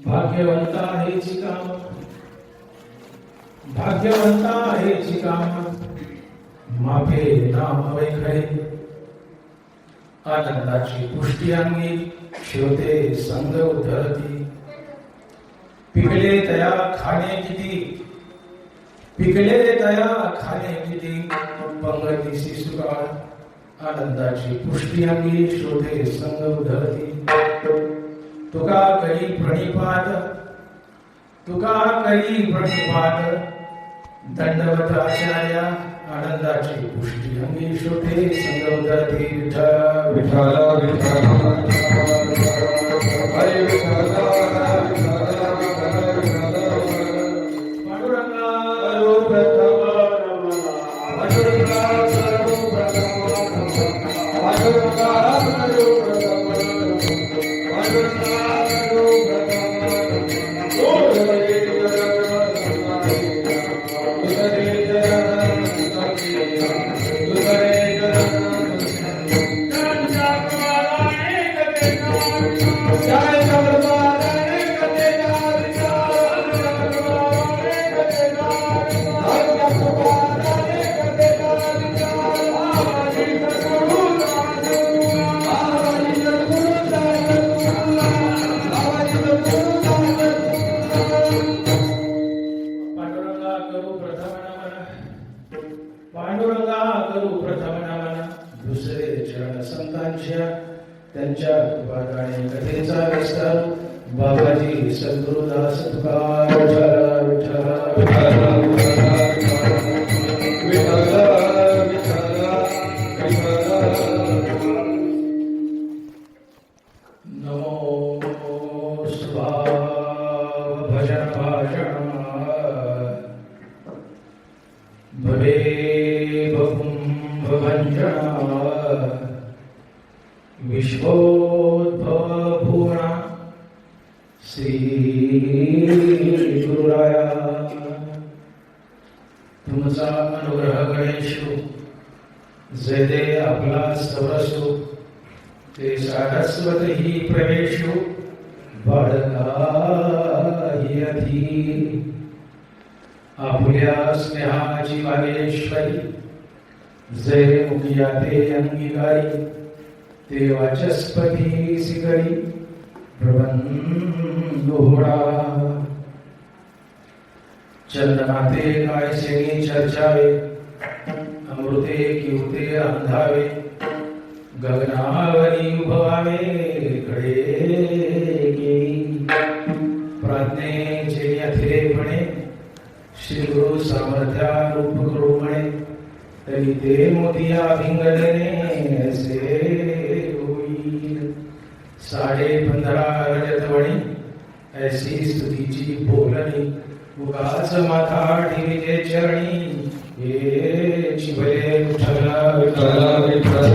भाग्यवंता हेची काम, भाग्यवंता हेची काम, माफे नाम वैखरे, आनंदाची पुष्टी अंगी श्रोते संग उधळती. पिकले तया खाणे किती, पिकले तया खाणे किती, पंगतीसी सुकाळ, आनंदाची पुष्टी अंगी श्रोते संग उधळती. तुका करी प्रणिपात, तुका करी प्रणिपात, दंडवत आचार्या, आनंदाची पुष्टी अंगी श्रोते संग उधळती. विठ्ठल विठ्ठल विठ्ठल हरे विठ्ठल पांडुरंगा करू प्रथम नमन, दुसरे चरण संतांच्या त्यांच्या कृपादाने कथेचा विस्तार. बाबाजी सद्गुरुदास तुकार. विठ्ठल विठ्ठल विठ्ठल नमो भजन भाषण भवे भंजना विश्वोद्भव पूर्णा श्री गुरुराया. तुमचा अनुग्रह गणेशो जय आपला सरसो, ते सारस्वत ही प्रवेशो बाळका ही अधी. आपुल्या स्नेहाची वागेश्वरी, जय मुखिया ते अंगीकारी, ते वाचस्पती सिकरी प्रबंधोडा. चंदनाते काय सेनी चर्चावे, अमृते किवते अंधावे, गगनावरी उभवावे कडे गेली. प्राज्ञेचे यथेपणे श्री गुरु सामर्थ्या रूप करू म्हणे, तरी ते मोतिया भिंगलने असे होईल. 15.5 रजतवणी ऐसी स्तुतीची बोलणी, उगाच माथा ठेवीचे चरणी. हे चिभले विठ्ठल विठ्ठल विठ्ठल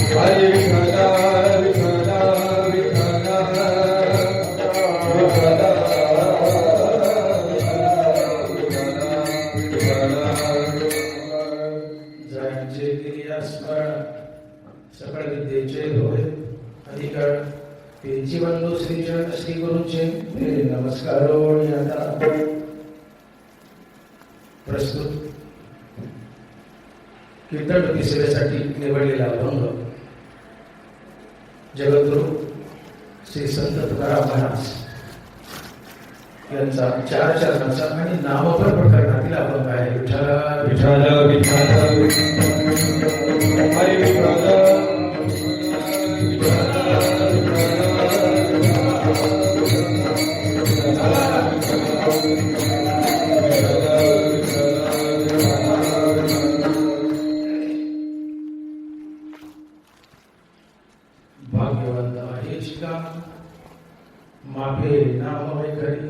हरे विठ्ठल विठ्ठल विठ्ठल जयांचे गिरिया स्मरण, सकळ विद्येचे डोळे अधिकार, त्यांची बंधू श्रीचरण श्री गुरुचे नमस्कार. आता प्रस्तुत कीर्तन सेवेसाठी निवडलेला अभंग जगद्गुरु श्री संत तुकाराम महाराज यांचा 4 चरणाचा आणि नामपर प्रकरणातील अभंग आहे. विठ्ठल विठ्ठल विठ्ठल हरे विठ्ठल. भाग्यवंत आहे शिका, माफे नाम वैखरी.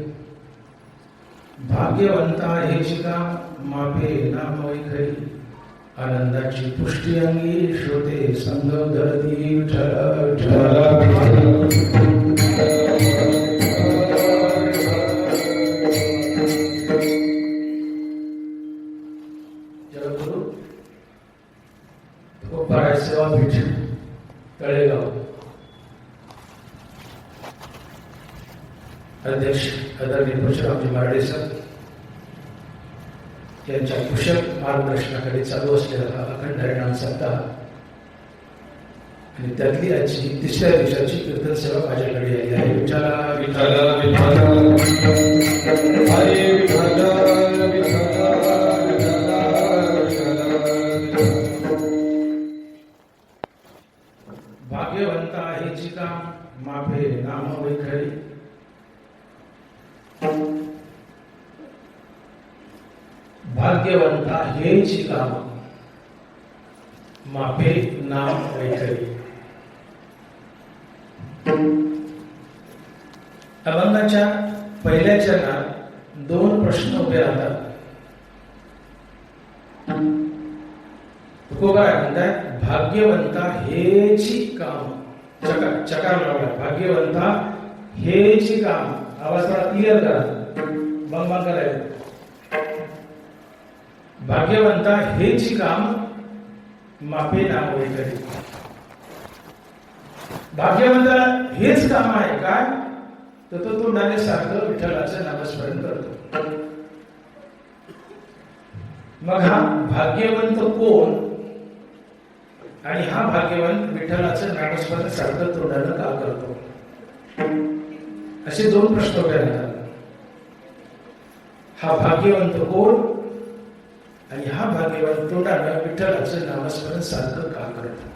भाग्यवंत आहे शिका, माफे नाम वैखरी, आनंदाची पुष्टी अंगी श्रोते संग धरती. विठ्ठल विठ्ठल जगद्गुरु तुकोबाराय सेवा पीठ तळेगाव अध्यक्ष आदरणीय परशुरामजी मारडे सर यांच्या कुशल मार्गदर्शनाखाली चालू असलेला हा अखंड हरिनाम सप्ताह आणि त्यातली आजची तिसऱ्या दिवसाची कीर्तन सेवा माझ्याकडे आली आहे. विठ्ठला विठ्ठला विठ्ठला हरे विठ्ठला विठ्ठला विठ्ठला भाग्यवंत आहे जी काम माफे नाम वैखरी. भाग्यवंत हेची काम माफे नाम वैखरी. अभंगाच्या पहिल्या चरणात दोन प्रश्न उभे राहतात. काय म्हणतात? भाग्यवंता हेची काम. चकार लावला. भाग्यवंता हेची काम. आवाज थोडा क्लिअर करा. बंग करायचं. भाग्यवंता हेची काम माफे नाम वैखरी. भाग्यवंता हेच काम आहे काय? तर तो तोंडाने सारखं विठ्ठलाचं नामस्मरण करतो. मग हा भाग्यवंत कोण आणि हा भाग्यवंत विठ्ठलाचं नामस्मरण सारखं तोंडाने का करतो? असे दोन प्रश्न उभे राहतात. हा भाग्यवंत कोण आणि हा भाग्यवंत तोंडाने विठ्ठलाचं नामस्मरण सारखं का करतो?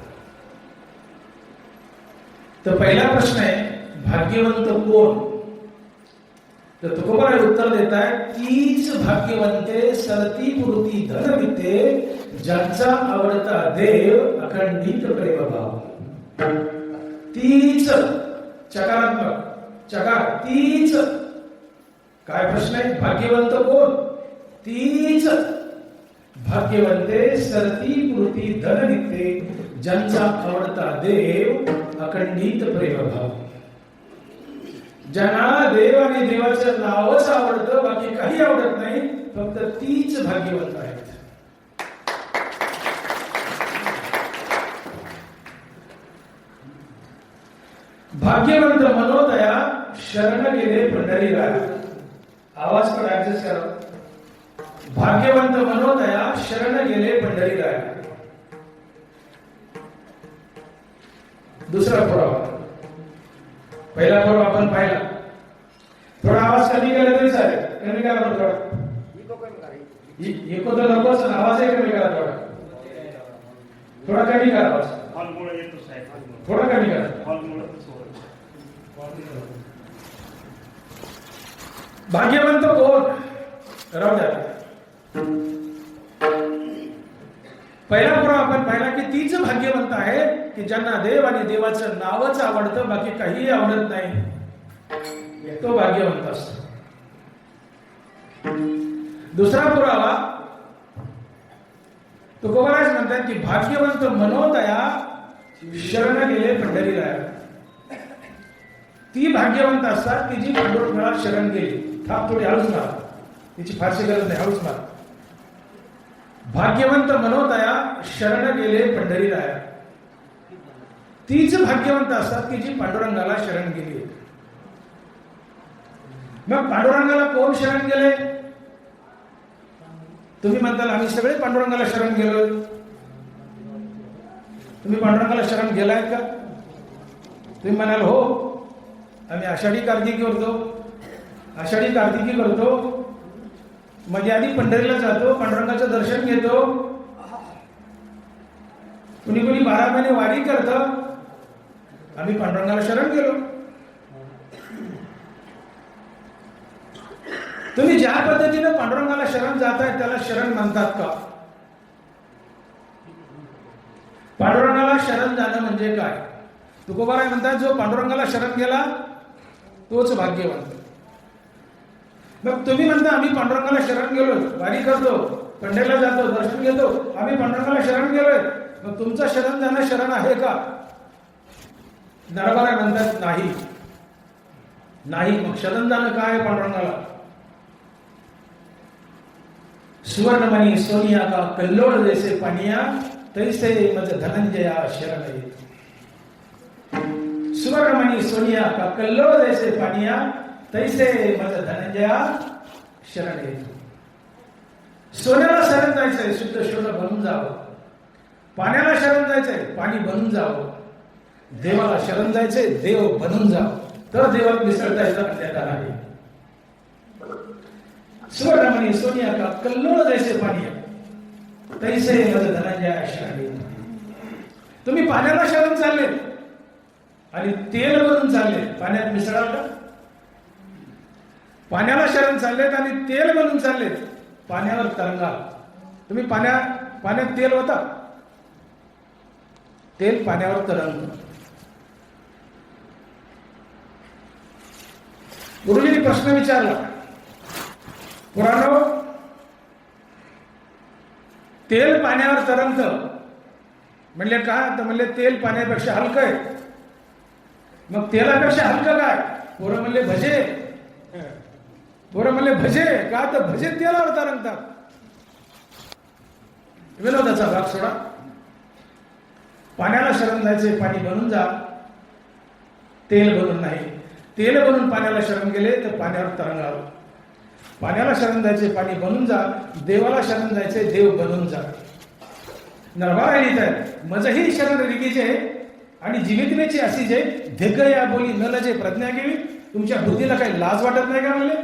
तर पहिला प्रश्न आहे भाग्यवंत कोण? तर तुकोबाराय उत्तर देत आहे, तीच भाग्यवंते सरती पुरती धनविते ज्यांचा आवडता देव अखंडित प्रेमभाव. तीच चकारात्मक चकार. तीच काय प्रश्न आहे? भाग्यवंत कोण? तीच भाग्यवंते सरती पुरती धनविते ज्यांचा आवडता देव अखंडित प्रेमभाव. ज्यांना देव आणि देवाचं नावच आवडतं, बाकी काही आवडत नाही, फक्त तीच भाग्यवंत आहेत. भाग्यवंत मनोदया शरण गेले पंढरीराया. आवाज पण ऍडजस्ट करा. भाग्यवंत मनोदया शरण गेले पंढरीराया. दुसरा पुरावा. पहिला पुरावा आपण पाहिला. थोडा आवाज कमी केला तरी चालेल. कमी करा थोडा. इको तर नकोच. आवाजही कमी करा थोडा. थोडा कमी करा आवाज. थोडा कमी करा. भाग्यवंत कोण? राहू द्या. पहिला पुरावा आपण पाहिला की तीच भाग्यवंत आहे की ज्यांना देव आणि देवाचं नावच आवडतं, बाकी काहीही आवडत नाही, तो भाग्यवंत असतो. दुसरा पुरावा तुकोबाराज म्हणतात की भाग्यवंत मनोदया शरण गेले पंढरीराया. ती भाग्यवंत असतात की जी पांडुरंगाला शरण गेली. थाप थोडी हळूच मार. तिची फारशी गरज नाही. हळूच मार. भाग्यवंत मनोदया शरण गेले पंढरीराया. तीच भाग्यवंत असतात की जी पांडुरंगाला शरण गेली. मग पांडुरंगाला कोण शरण गेले? तुम्ही म्हणताल आम्ही सगळे पांडुरंगाला शरण गेलो. तुम्ही पांडुरंगाला शरण गेलायत का? तुम्ही म्हणाल हो, आम्ही आषाढी कार्तिकी करतो. आषाढी कार्तिकी करतो, मग आधी पंढरीला जातो, पांडुरंगाचं दर्शन घेतो. कुणी कुणी 12 महिने वारी करतं. आम्ही पांडुरंगाला शरण गेलो. तुम्ही ज्या पद्धतीने पांडुरंगाला शरण जाताय त्याला शरण म्हणतात का? पांडुरंगाला शरण जाणं म्हणजे काय? तुकोबाराय म्हणतात जो पांडुरंगाला शरण गेला तोच भाग्यवंत. मग तुम्ही म्हणता आम्ही पांडुरंगाला शरण गेलो, वारी करतो, पंढरीला जातो, दर्शन घेतो, आम्ही पांडुरंगाला शरण गेलोय. मग तुमचं शरण जाणं शरण आहे का? नरबाराय म्हणतात नाही. नाही. मग शरण जाणं काय पांडुरंगाला? सुवर्णमणी सोनिया का कल्लोळ जैसे पानिया तैसे मज धनंजया शरण येते. सुवर्णमणी सोनिया का कल्लोळ जैसे पानिया तैसे मज धनंजया शरण येतो. सोन्याला शरण जायचंय, शुद्ध सोनं बनून जावं. पाण्याला शरण जायचंय, पाणी बनून जावं. देवाला शरण जायचंय, देव बनून जावं. तर देवात मिसळता येतं अन्यथा नाही. सुवर्णमणी सोनिया का कल्लोळ जैसे पाणी तैसे मज धनंजया शरण येतो. तुम्ही पाण्याला शरण चालले आणि तेल बनून चालले, पाण्यात मिसळाल का? पाण्याला शरण चाललेत आणि तेल बनून चाललेत, पाण्यावर तरंगाल. तुम्ही पाण्यात तेल होता, तेल पाण्यावर तरंगत. गुरुजींनी प्रश्न विचारला, पुराणो तेल पाण्यावर तरंगत म्हणले का? तर म्हणले तेल पाण्यापेक्षा हलकं आहे. मग तेलापेक्षा हलकं काय? पोरं म्हणले भजे. पोरं म्हणले भजे का? तर भजे तेलावर तरंगतात. विनोदाचा भाग सोडा. पाण्याला शरण जायचे, पाणी बनून जा, तेल बनून नाही. तेल बनून पाण्याला शरण गेले तर पाण्यावर तरंगावं. पाण्याला शरण जायचे, पाणी बनून जा. देवाला शरण जायचे, देव बनून जा. नरवाळा लिहित आहे, मजही शरण रिगीचे आणि जीवितवेची अशी जे धिग या बोली न लजे प्रज्ञा घेवी. तुमच्या बुद्धीला काही लाज वाटत नाही का म्हणले?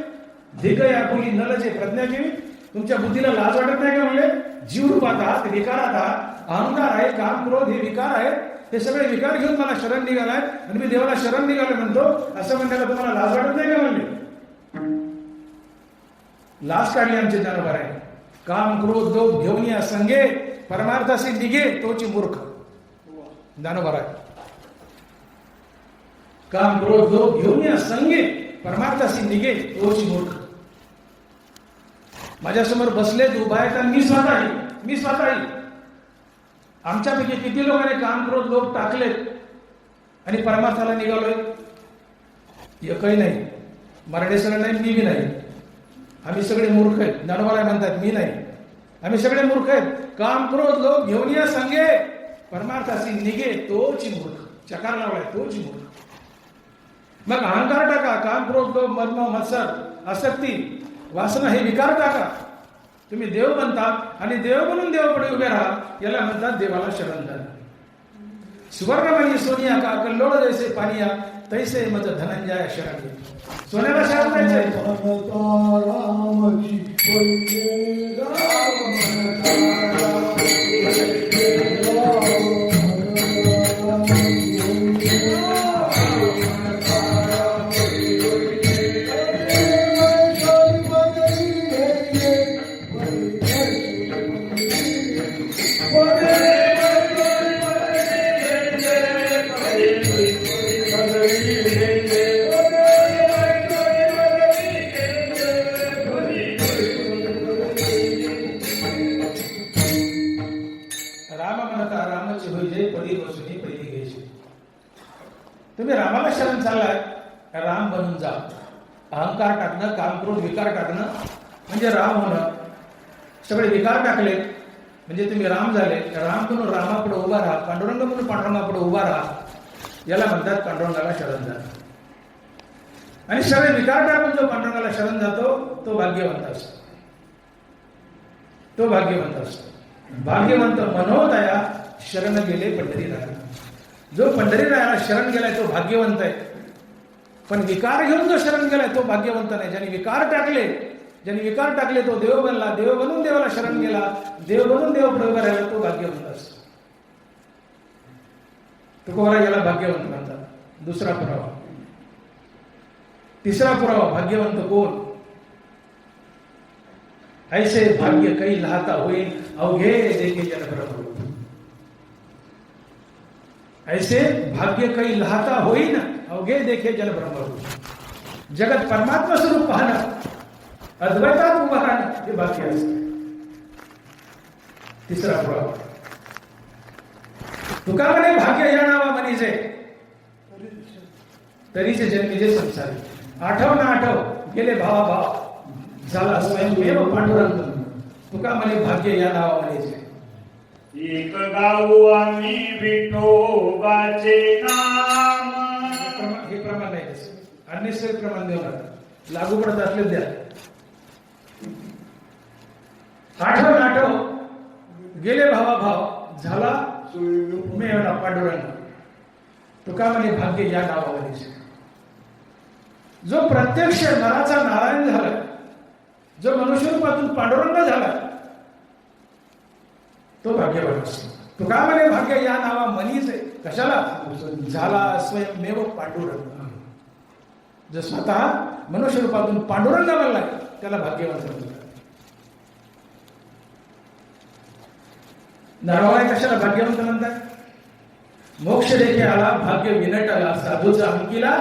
धिग या बोली न लजे प्रज्ञा घेवी. तुमच्या बुद्धीला लाज वाटत नाही का म्हणले? जीवरूपात आहात, विकारात आहात. अहंकार आहे, काम, क्रोध हे विकार आहेत. हे सगळे विकार घेऊन मला शरण निघालाय आणि मी देवाला शरण निघालो म्हणतो, असं म्हणण्याला तुम्हाला लाज वाटत नाही का म्हणले? लाज काढली आमचे ज्ञानोबा आहे. काम, क्रोध, लोभ घेऊन या संगे परमार्थाशी निघे तोची मूर्ख. ज्ञानोबा आहे. काम, क्रोध, लोभ घेऊन या संगे परमार्थाशी निघे तोची मूर्ख. माझ्यासमोर बसलेत, उभा आहेत आणि मी स्वतःही आमच्यापैकी किती लोकांनी काम, क्रोध, लोभ टाकलेत आणि परमार्थाला निघालोय? एकही नाही. मराठेसर नाही, मी बी नाही. आम्ही सगळे मूर्ख आहेत. ज्ञानोबा म्हणतात, मी नाही. आम्ही सगळे मूर्ख आहेत. काम, क्रोध, लोभ घेऊन या संगे परमार्थाशी निघे तोची मूर्ख. चकार लावलाय, तोची मूर्ख. मग अहंकार टाका, काम, क्रोध, लोभ, मर्म, मत्सर, आसक्ती, वासना हे विकार टाका. तुम्ही देव बनतात आणि देव बनून देवापुढे उभे राहा. याला म्हणतात देवाला शरण जाणे. सुवर्णमणी सोनिया का कल्लोळ जैसे पानिया तैसे मज धनंजया शरण येतो. सोन्याला शरण जायचंय. तुम्ही रामाला शरण चाललाय, राम बनून जा. अहंकार टाकणं, काम, क्रोध, विकार टाकणं म्हणजे राम होणं. सगळे विकार टाकले म्हणजे तुम्ही राम झाले. राम म्हणून रामापुढे उभा राहा, पांडुरंग म्हणून पांडुरंगापुढे उभा राहा. याला म्हणतात पांडुरंगाला शरण जा. आणि सगळे विकार टाकून जो पांडुरंगाला शरण जातो तो भाग्यवंत असतो. तो भाग्यवंत असतो. भाग्यवंत मनोदया शरण गेले पंढरीराया. जो पंढरीरायाला शरण गेलाय तो भाग्यवंत आहे. पण विकार घेऊन जो शरण गेलाय तो भाग्यवंत नाही. ज्यांनी विकार टाकले तो देव बनला. देव बनून देवाला शरण गेला. देव बनून देव पुढे उभा राहिला तो भाग्यवंत असतो. तुकोबारा याला भाग्यवंत म्हणतात. दुसरा पुरावा. तिसरा पुरावा भाग्यवंत कोण? ऐसे भाग्य काही लहाता होईल अवघे देखे जन. ऐसे भाग्य काही लहाता होईन अवघे देखे जन ब्रह्मरूप. जगत परमात्मा स्वरूप पाहणं, अद्वैतात उभं राहणं हे भाग्य असतं. तिसरा पुरावा. तुका म्हणे भाग्य या नावा म्हणीचे तरीचे जन्मीचे संसारी. आठव ना आठव गेले भावा भाव झाला स्वयंमेव पांडुरंग. तुका म्हणे भाग्य या नावा म्हणीचे. एक गाऊ आम्ही विठोबाचे नाम. हे प्रमाण नाही. अन्य प्रमाण देऊ नका. लागू पडत असले द्या. आठव गेले भावाभाव झाला मेळा पांडुरंग. तुका म्हणे भाग्य या नावावरीच. जो प्रत्यक्ष नराचा नारायण झाला, जो मनुष्य रूपातून पांडुरंग झाला, तो भाग्यवान असतो. तुका म्हणे भाग्य या नावा मनीच आहे. कशाला झाला स्वयंमेव पांडुरंग. जो स्वतः मनुष्य रूपातून पांडुरंग बनला त्याला भाग्यवान समजलं. नारायण कशाला भाग्यवंत म्हणतात? मोक्ष देखे आला भाग्य विनट आला साधूचा अंकीला.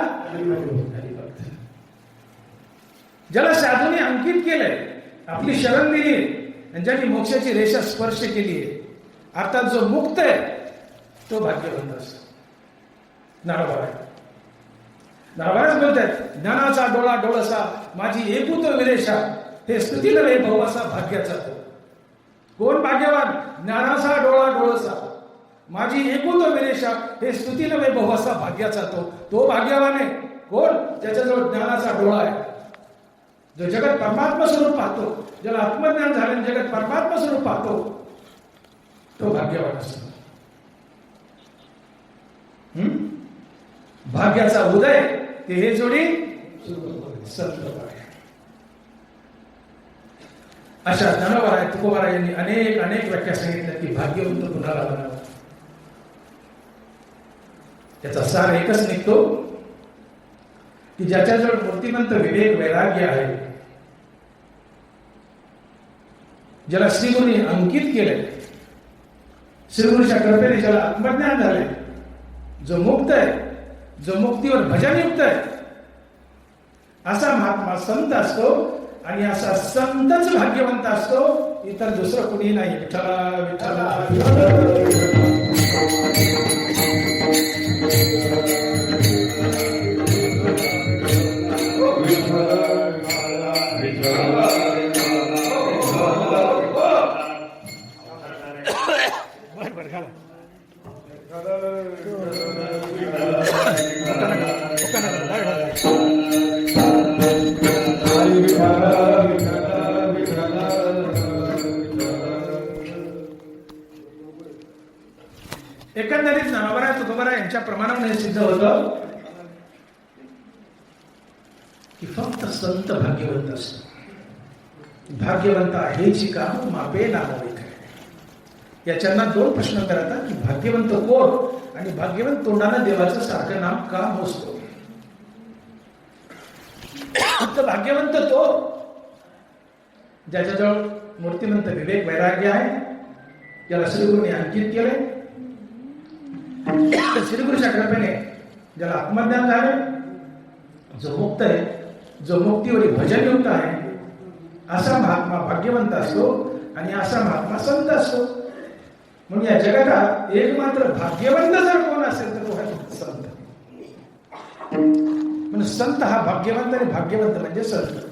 ज्याला साधूने अंकित केलंय, आपली शरण दिली आणि ज्यांनी मोक्षाची रेषा स्पर्श केली आहे, अर्थात जो मुक्त आहे तो भाग्यवंत असतो. नारायण बोलतात ज्ञानाचा डोळा डोळसा माझी एकूत विरेषा हे स्तुती नव्हे भवासा भाग्याचा तो. कोण भाग्यवान? ज्ञानाचा डोळा डोळसा माझी एकूत विरेषा हे स्तुती नव्हे भवासा भाग्याचा तो. तो भाग्यवान आहे. कोण? ज्याच्याजवळ ज्ञानाचा डोळा आहे, जो जगत परमात्मा स्वरूप पाहतो, ज्याला आत्मज्ञान झाल्याने जगत परमात्मा स्वरूप पाहतो, तो भाग्यवान असतो. भाग्याचा उदय ते हे जोडी संत. अशा ज्ञानोबा तुकोबा यांनी अनेक व्याख्या सांगितल्या की भाग्यवंत कुणाला बनावं. त्याचा सार एकच निघतो की ज्याच्याजवळ मूर्तिमंत विवेक वैराग्य आहे, ज्याला श्रीगुरूंनी अंकित केलंय, श्रीगुरूच्या कृपेने ज्याला आत्मज्ञान झालंय, जो मुक्त आहे, जो मुक्तीवर भजनयुक्त आहे, असा महात्मा संत असतो. आणि असा संतच भाग्यवंत असतो, इतर दुसरं कुणी नाही. विठ्ठला विठ्ठला एकंदरीत नामवरा तुकोबरा यांच्या प्रमाणाने सिद्ध होतं की फक्त संत भाग्यवंत असतो. भाग्यवंत आहेची का मापे नामावे काय. याच्यांना दोन प्रश्न करतात की भाग्यवंत कोण आणि भाग्यवंत तोंडानं देवाचं सारखं नाम का मोजतो. फक्त भाग्यवंत तो ज्याच्याजवळ मूर्तिमंत विवेक वैराग्य आहे, ज्याला श्रीगुरूंनी अंकित केलंय, श्रीगुरूच्या कृपेने ज्याला आत्मज्ञान झालं, जो मुक्त आहे, जो मुक्तीवरील भजनयुक्त आहे, असा महात्मा भाग्यवंत असतो. आणि असा महात्मा संत असतो. म्हणून या जगात एकमात्र भाग्यवंत जर कोण असेल तर तो आहे संत. म्हणजे संत हा भाग्यवंत आणि भाग्यवंत म्हणजे संत.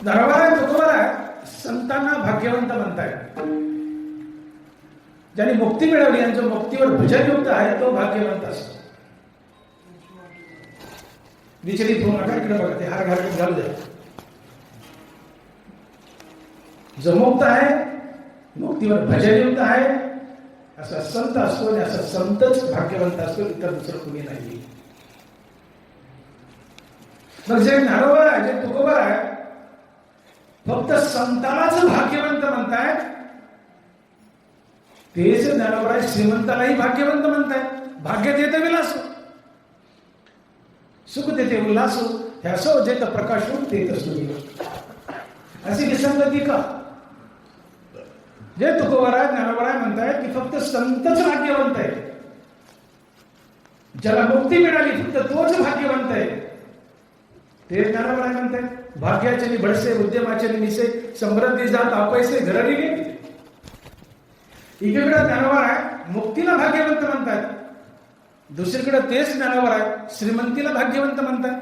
दरबार तुकोबारा संतांना भाग्यवंत म्हणतायत. ज्यांनी मुक्ती मिळवली आणि जो मुक्तीवर भजनयुक्त आहे तो भाग्यवंत असतो. विचलित होऊ नका. इकडे बघा, ते हार घालून घालू द्या. जो मुक्त आहे, मुक्तीवर भजनयुक्त आहे, असा संत असतो. आणि असा संतच भाग्यवंत असतो, इतर दुसरं कुणी नाही. मग जे ज्ञानोबा आहे, जे तुकोबा आहे, फक्त संतालाच भाग्यवंत म्हणतायत. तेच ज्ञानोबा आहे श्रीमंतालाही भाग्यवंत म्हणतायत. भाग्य देते विलासो, सुख देते उल्हासो, ह्यासो जेत प्रकाशो तेत सूर्य. अशी विसंगती का? जे तुकोबा ज्ञानोबा म्हणतायत की फक्त संतच भाग्यवंत आहे. ज्याला मुक्ती मिळाली फक्त तोच भाग्यवंत आहे. ते ज्ञानोबा म्हणतायत भाग्याचे बडसे उद्यमाचे निसे समृद्धी जात अपैसे घरणी. एकीकडे ज्ञानोबा आहे मुक्तीला भाग्यवंत म्हणतात, दुसरीकडे तेच ज्ञानोबा आहे श्रीमंतीला भाग्यवंत म्हणतात.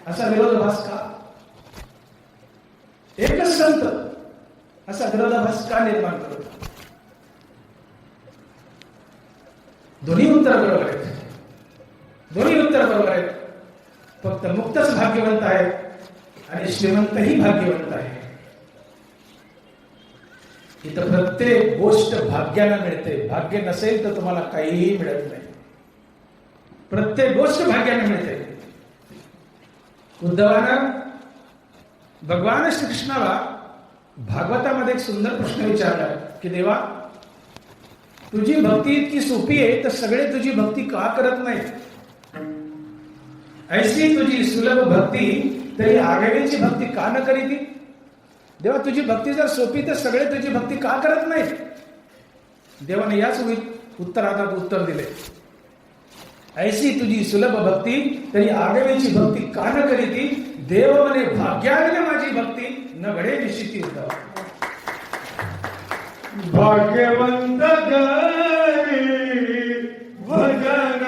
असा विरोधाभास का? एकच संत असा विरोधाभास का निर्माण करतो? दोन्ही उत्तर बरोबर आहेत. भाग्यवंत आहे आणि श्रीमंतही भाग्यवंत आहे. इथं प्रत्येक गोष्ट भाग्यानं मिळते. भाग्य नसेल तर तुम्हाला काहीही मिळत नाही. प्रत्येक गोष्ट भाग्यानं मिळते. उद्धवानं भगवान श्रीकृष्णाला भागवतामध्ये एक सुंदर प्रश्न विचारला की देवा, तुझी भक्ती इतकी सोपी आहे तर सगळे तुझी भक्ती का करत नाही? ऐसी तुझी सुलभ भक्ती तरी आगळीची भक्ती का न करीती? देवा, तुझी भक्ती जर सोपी तर सगळे तुझी भक्ती का करत नाही? देवाने याच उत्तरात उत्तर दिले, ऐसी तुझी सुलभ भक्ती तरी आगळीची भक्ती का न करीती? देव म्हणे भाग्याने माझी भक्ती न घडे निश्चिती. उद्धव भाग्यवंत गरी भजन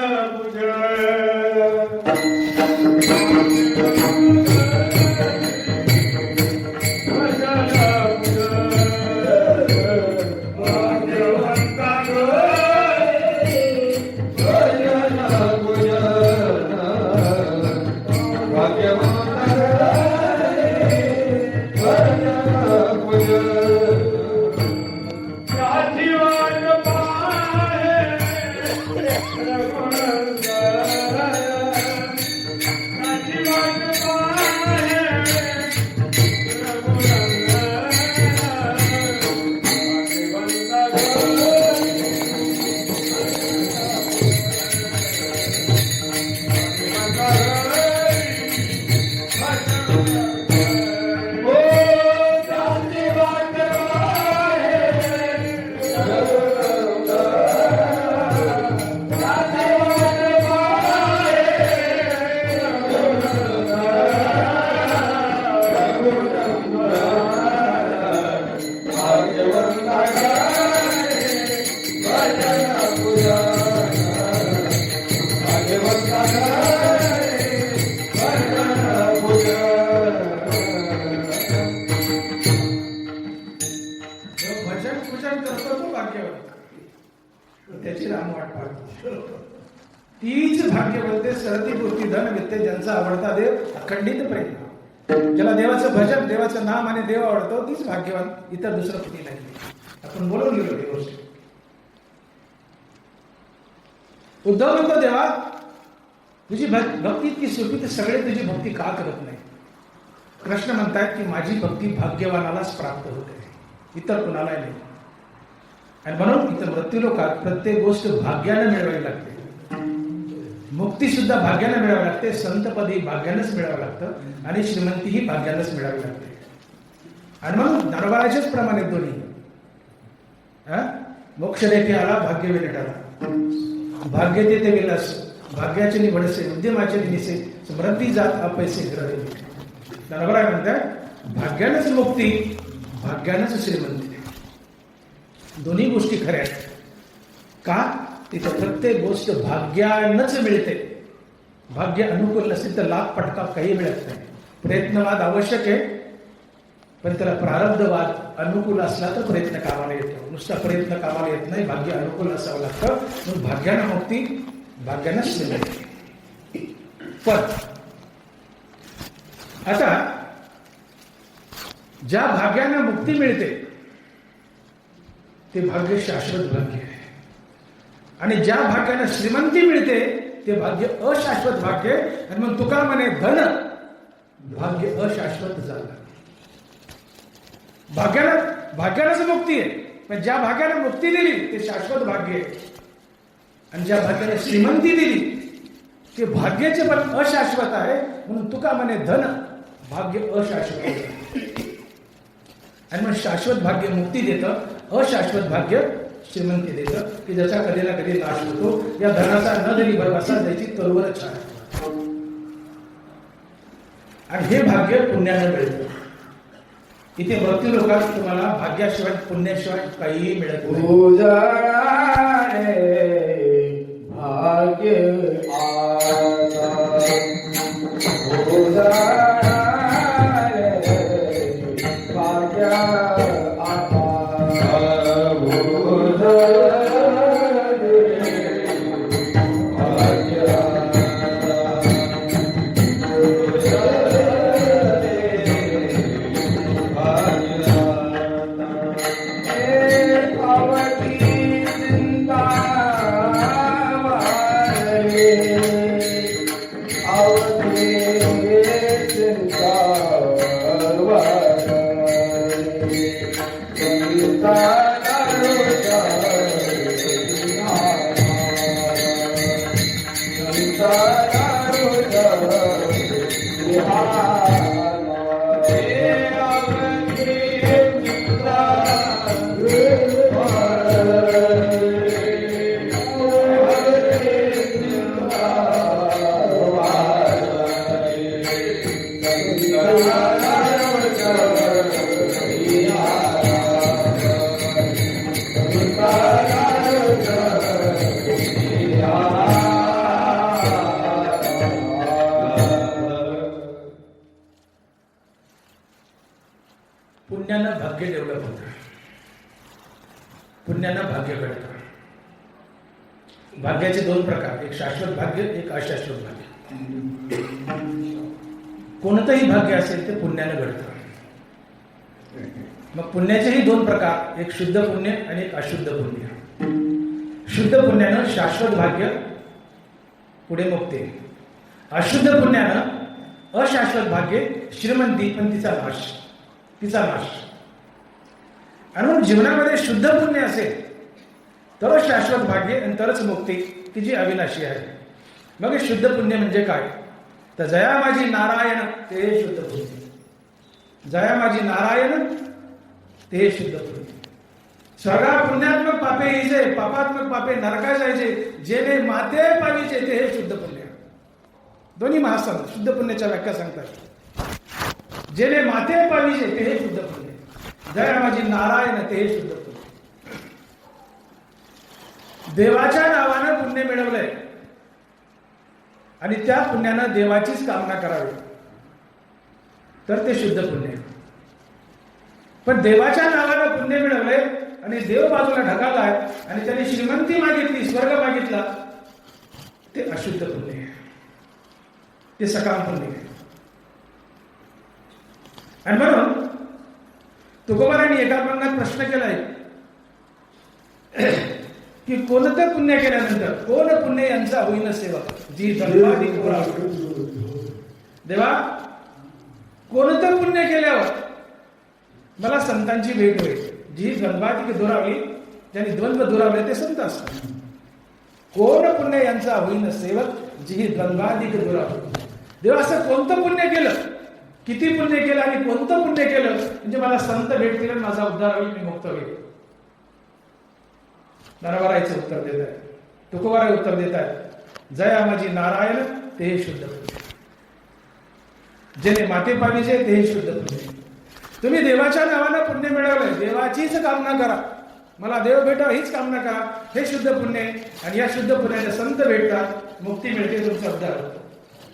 त्याची रामवाट पाहतो. तीच भाग्यवंते सरती पूर्ती धन वित्ते ज्यांचा आवडता देव अखंडित प्रेम. ज्याला देवाचं भजन, देवाचं नाम आणि देव आवडतो तीच भाग्यवान. इतर दुसरं कुणी नाही. आपण बोलून गेलो ही गोष्ट. उद्धव म्हणतो, देवा तुझी भक्ती इतकी सोपी तर सगळे तुझी भक्ती का करत नाही? कृष्ण म्हणतात की माझी भक्ती भाग्यवानालाच प्राप्त होते, इतर कुणालाही नाही. आणि म्हणून इथं मृत्यूलोकात प्रत्येक गोष्ट भाग्यानं मिळवावी लागते. मुक्ती सुद्धा भाग्यानं मिळावी लागते. संतपदी भाग्यानंच मिळावं लागतं आणि श्रीमंतीही भाग्यानंच मिळावी लागते. आणि म्हणून ज्ञानोबाराच्याच प्रमाणे दोन्ही मोक्षरेखे आला भाग्य विरटाला. भाग्य ते विलास भाग्याचे निवडसे उद्यमाचे निसे स्मृती जात अपैसे ग्रहे. ज्ञानोबा म्हणतात भाग्यानंच मुक्ती, भाग्यानंच श्रीमंती. दोन्ही गोष्टी खऱ्या आहेत. का? तिथं प्रत्येक गोष्ट भाग्यानंच मिळते. भाग्य अनुकूल नसेल तर लाभ पटका काही मिळत नाही. प्रयत्नवाद आवश्यक आहे, पण त्याला प्रारब्धवाद अनुकूल असला तर प्रयत्न कामाला येतो. नुसता प्रयत्न कामाला येत नाही, भाग्य अनुकूल असावं लागतं. म्हणून भाग्यानं मुक्ती, भाग्यानं श्रीमंती. पण आता ज्या भाग्यानं मुक्ती मिळते ते भाग्य शाश्वत भाग्य आहे. आणि ज्या भाग्यानं श्रीमंती मिळते ते भाग्य अशाश्वत भाग्य आहे. आणि मग तुका म्हणे धन भाग्य अशाश्वत झालं. भाग्यालाच मुक्ती आहे, पण ज्या भाग्यानं मुक्ती दिली ते शाश्वत भाग्य आहे. आणि ज्या भाग्याने श्रीमंती दिली ते भाग्याचे पण अशाश्वत आहे. म्हणून तुका म्हणे धन भाग्य अशाश्वत आहे. आणि मग शाश्वत भाग्य मुक्ती देतं, अशाश्वत भाग्य श्रीमंती देतं की ज्याचा कधी ना कधी नाश होतो. या धनाचा न जरी भरवसा द्यायची तरुवरच आहे. आणि हे भाग्य पुण्यानं मिळतं. इथे मृत्यू लोकात तुम्हाला भाग्याशिवाय पुण्याशिवाय काहीही मिळत नाही. भाग्य Yeah. भाग्य घडतं. भाग्याचे दोन प्रकार, एक शाश्वत भाग्य, एक अशाश्वत भाग्य. कोणतंही भाग्य असेल ते पुण्याने घडतं. मग पुण्याचेही दोन प्रकार, एक शुद्ध पुण्य आणि एक अशुद्ध पुण्य. शुद्ध पुण्यानं शाश्वत भाग्य, पुढे मुक्ती. अशुद्ध पुण्यानं अशाश्वत भाग्य, श्रीमंती पण तिचा नाश. आणि म्हणून जीवनामध्ये शुद्ध पुण्य असेल तर शाश्वत भाग्य आणि तरच मुक्ती, की जी अविनाशी आहे. मग हे शुद्ध पुण्य म्हणजे काय? तर जया माझी नारायण ते शुद्ध पुण्य. जया माझी नारायण ते शुद्ध पुण्य. स्वर्गा पुण्यात्मक पापे येजे, पापात्मक पापे नरका जायचे, जेणे माते पावीचे ते हे शुद्ध पुण्य. दोन्ही महासंत शुद्ध पुण्याच्या व्याख्या सांगतात. जेणे माते पावीचे ते हे शुद्ध पुण्य. जया माझी नारायण ते हे शुद्ध पुण्य. देवाच्या नावानं पुण्य मिळवलंय आणि त्या पुण्यानं देवाचीच कामना करावी तर ते शुद्ध पुण्य. पण देवाच्या नावानं पुण्य मिळवलंय आणि देव बाजूला ढकललाय आणि त्याने श्रीमंती मागितली, स्वर्ग मागितला, ते अशुद्ध पुण्य, ते सकाम पुण्य. आणि म्हणून तुकोबारांनी एका प्रमाणात प्रश्न केलाय की कोणतं पुण्य केल्यानंतर कोण पुण्य यांचा होईन सेवा जी धर्माधिक. देवा, कोणतं पुण्य केल्यावर मला संतांची भेट होईल, जी द्वंद्वाधिक दुरावली, ज्यांनी द्वंद्व दुरावले ते संत असतात. कोण पुण्य यांचा होईन सेवक जी द्वंद्वाधिक दुरावली. देवा, असं कोणतं पुण्य केलं, किती पुण्य केलं आणि कोणतं पुण्य केलं म्हणजे मला संत भेटतील आणि माझा उद्धार होईल, मी मुक्त होईल. नरवरायचं उत्तर देत आहे, तुकोबाराय उत्तर देत आहे, जया माझी नारायण ते शुद्ध पुण्य. जेणे माते पावीचे ते शुद्ध पुण्य. तुम्ही देवाच्या नावानं पुण्य मिळवलंय, देवाचीच कामना करा, मला देव भेटावा हीच कामना करा, हे शुद्ध पुण्य. आणि या शुद्ध पुण्याने संत भेटतात, मुक्ती मिळते, तुमचा उद्धार होतो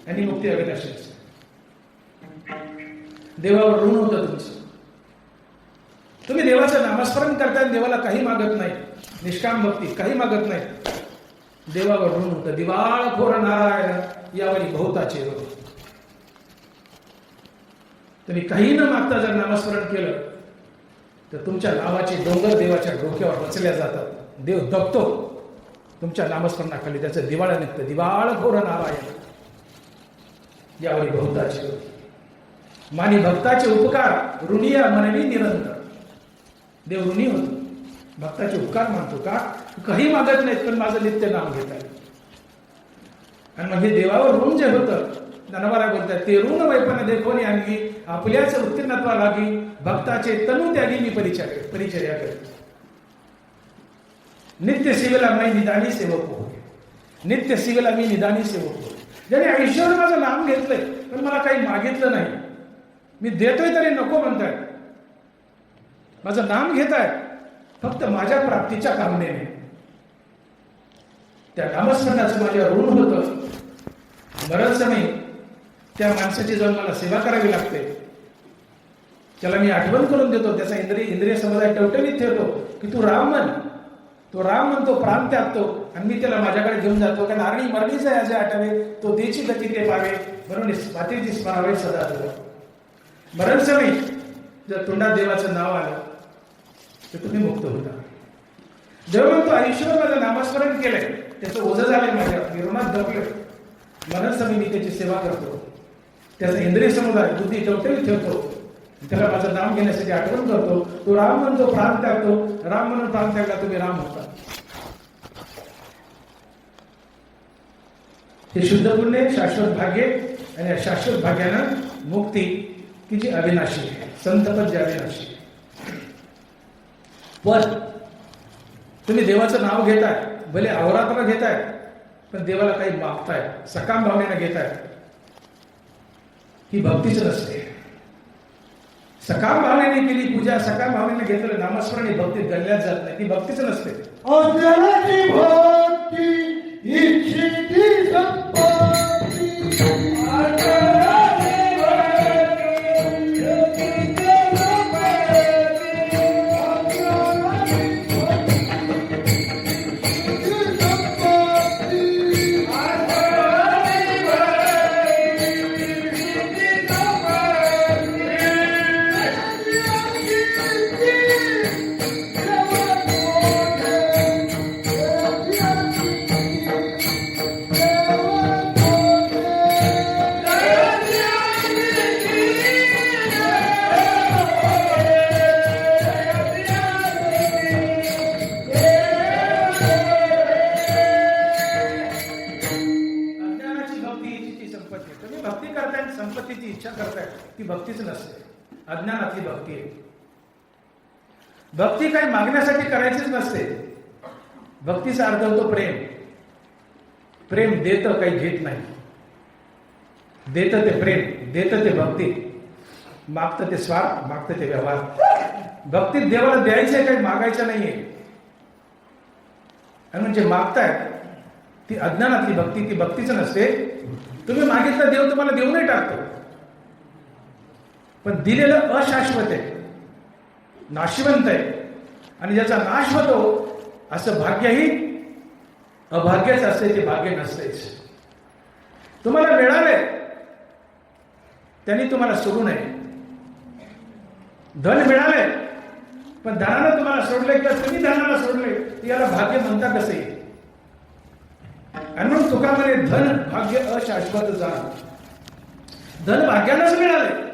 आणि मुक्ती अविनाशी असते. देवावर ऋण होतं तुमचं. तुम्ही देवाचं नामस्मरण करताय, देवाला काही मागत नाही, निष्काम भक्ती काही मागत नाही, देवावर ऋण होतं. दिवाळखोर नारायण यावरी बहुताचे ऋण. तुम्ही काही न मागता जर नामस्मरण केलं तर तुमच्या नावाचे डोंगर देवाच्या डोक्यावर रचल्या जातात. देव दबतो तुमच्या नामस्मरणाखाली, त्याचं दिवाळ निघतं. दिवाळखोर नारायण यावरी बहुताचे ऋण. मानी भक्ताचे उपकार ऋणिया मनवी निरंतर. देव ऋणी होतो, भक्ताचे उपकार मानतो. का? काही मागत नाहीत पण माझं नित्य नाम घेत आहे. आणि मग हे देवावर ऋण जे होतं, नरवराय बोलतात, ते ऋण वैपण देखोनी आणली आपल्याच उत्तीर्णत्वा लागी, भक्ताचे तनु त्यागी मी परिचर्या करी. नित्य सेवेला मी निदानी सेवक हो, नित्य सेवेला मी निदानी सेवक हो. ज्याने आयुष्यावर माझं नाम घेतलंय पण मला काही मागितलं नाही, मी देतोय तरी नको म्हणताय, माझं नाम घेताय फक्त माझ्या प्राप्तीच्या कामनेने, त्या नामस्मरणाचं माझ्या ऋण होतं. बरंच नाही त्या माणसाची जाऊन मला सेवा करावी लागते, त्याला मी आठवण करून देतो, त्याचा इंद्रिय समुदाय टवटवीत ठेवतो की तू राम म्हण. तो राम म्हणतो, प्राण त्यागतो आणि मी त्याला माझ्याकडे घेऊन जातो. कारण आरणी मरणीचा याचे आठवे, तो देची गती ते पावे, म्हणून मातेची स्मरावे सदा तुला. बरंच नाही जर तोंडात देवाचं नाव आलं तर तुम्ही मुक्त होता. देव म्हणतो, आयुष्यभर माझं नामस्मरण केलंय, त्याचं ओझं झालंय माझ्या, मी ऋणात दबलोय, म्हणून मी त्याची सेवा करतो. त्याचा इंद्रिय समुदाय बुद्धी टवटवीत ठेवतो, त्याला माझं नाम घेण्यासाठी आठवण करतो. तो राम म्हणतो, प्राण त्यागतो, राम म्हणून प्राण त्यागला तुम्ही राम होता. हे शुद्ध पुण्य, शाश्वत भाग्य, आणि या शाश्वत भाग्यानं मुक्ती की जी अविनाशी आहे, संतपद जे अविनाशी. पण तुम्ही देवाचं नाव घेताय, भले अवरात्र घेताय, पण देवाला काही मागताय, सकाम भावनेनं घेताय, ही भक्तीच नसते. सकाम भावनेने केली पूजा, सकाम भावनेने घेतलं नामस्मरण, ही भक्ती गणल्याच जात नाही, ती भक्तीच नसते. अजराची भक्ती इच्छिती संपत्ती, ती भक्तीच नसते, अज्ञानातली भक्ती आहे. भक्ती काही मागण्यासाठी करायचीच नसते. भक्तीचा अर्थ होतो प्रेम. प्रेम देतं, काही घेत नाही. देतं ते प्रेम, देतं ते भक्ती, मागतं ते स्वार्थ, मागतं ते व्यवहार. भक्तीत देवाला द्यायचे, काही मागायचं नाहीये. आणि म्हणजे मागताय ती अज्ञानातली भक्ती, ती भक्तीच नसते. तुम्ही मागितलं देव तुम्हाला देऊनही टाकतो, पण दिलेलं अशाश्वत आहे, नाशिवंत आहे. आणि ज्याचा नाश होतो असं भाग्यही अभाग्यच असते, ते भाग्य नसतेच. तुम्हाला मिळाले त्यांनी तुम्हाला सोडू नये. धन मिळाले पण धनानं तुम्हाला सोडले किंवा तुम्ही धनाला सोडले, याला भाग्य म्हणता कसं येईल? आणि म्हणून तुका म्हणे धन भाग्य अशाश्वत जाण. धन भाग्यानंच मिळाले.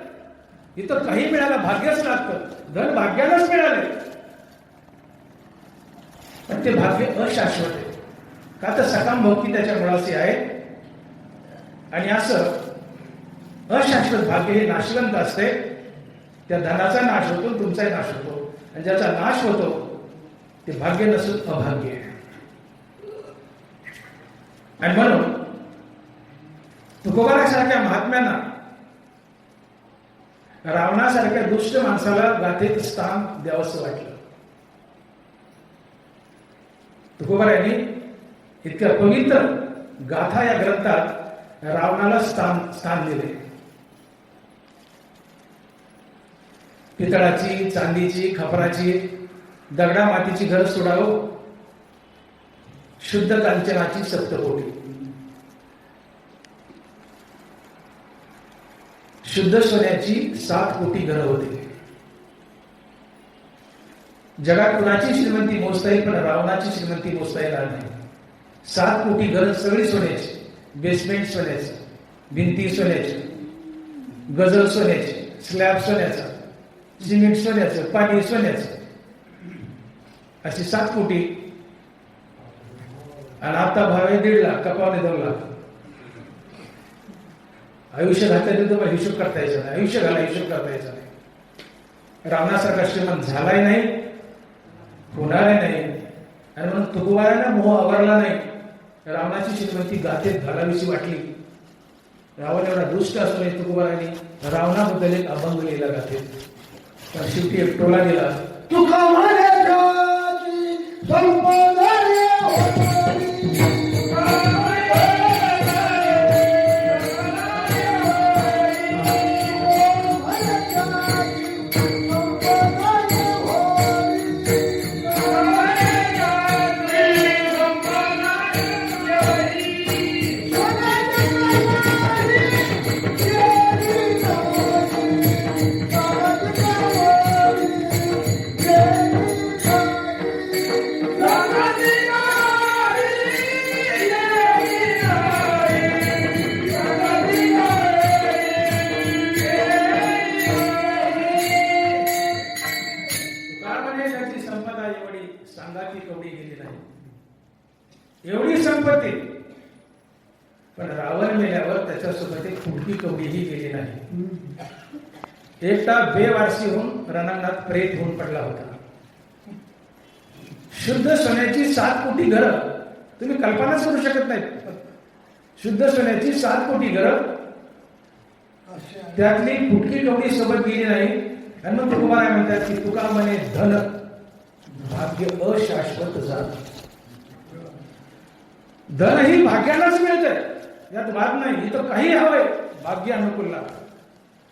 इथं काही मिळालं भाग्यच लागतं. धन भाग्यानंच मिळाले, पण ते भाग्य अशाश्वत आहे. का तर सकाम भक्ती त्याच्या मुळाशी आहे. आणि असं अशाश्वत भाग्य हे नाशवंत असते. त्या धनाचा नाश होतो, तुमचाही नाश होतो. आणि ज्याचा नाश होतो ते भाग्य नसून अभाग्य आहे. आणि म्हणून तुकोबारासारख्या महात्म्यांना रावणासारख्या दुष्ट माणसाला गाथेत स्थान द्यावंसं वाटलं. तुकोबारायांनी इतक्या पवित्र गाथा या ग्रंथात रावणाला स्थान दिले. पितळाची, चांदीची, खपराची, दगडा मातीची घर सोडावं, शुद्ध कांचनाची सप्तकोटी, शुद्ध सोन्याची 7 कोटी घरं होती. जगात कुणाची श्रीमंती मोजता येईल, पण रावणाची श्रीमंती मोजता येणार नाही. 7 कोटी घरं सगळी सोन्याची, बेसमेंट सोन्याचं, भिंती सोन्याची, गजल सोन्याची, स्लॅब सोन्याचा, सिमेंट सोन्याचं, पाणी सोन्याचं, अशी 7 कोटी. आणि आता भाव आहे 1.5 लाख, कपावणे 2 लाख. आयुष्य घातल्याने तुम्हाला हिशोब करता यायचा नाही. आयुष्य घाला, हिशोब करता यायचा नाही. रावणासारखा श्रीमंत झालाही नाही, होणारही नाही. आणि म्हणून तुकोबारांना मोह आवरला नाही. रावणाची श्रीमंती गाथेत घालावीशी वाटली. रावण एवढा दुष्ट असूनही तुकोबारांनी रावणाबद्दल एक अभंग लिहिला गाथेत. पण शेवटी एक टोला दिला. तुका म्हणे जाती संपदा रे होणारी. एवढी संपत्ती, पण रावण मेल्यावर त्याच्यासोबत एक फुटकी कवडीही गेली नाही. एकटा बेवारसी होऊन रणांगणात प्रेत होऊन पडला होता. शुद्ध सोन्याची 7 कोटी घरं, तुम्ही कल्पनाच करू शकत नाही. शुद्ध सोन्याची 7 कोटी घरं, त्यातली फुटकी कवडी सोबत गेली नाही. आणि मग तुकोबाराय म्हणतात की तुका म्हणे धन भाग्य अशाश्वत जात. धन ही भाग्यालाच मिळतंय, यात वाद नाही. इथं काही हवंय भाग्य अनुकूलला.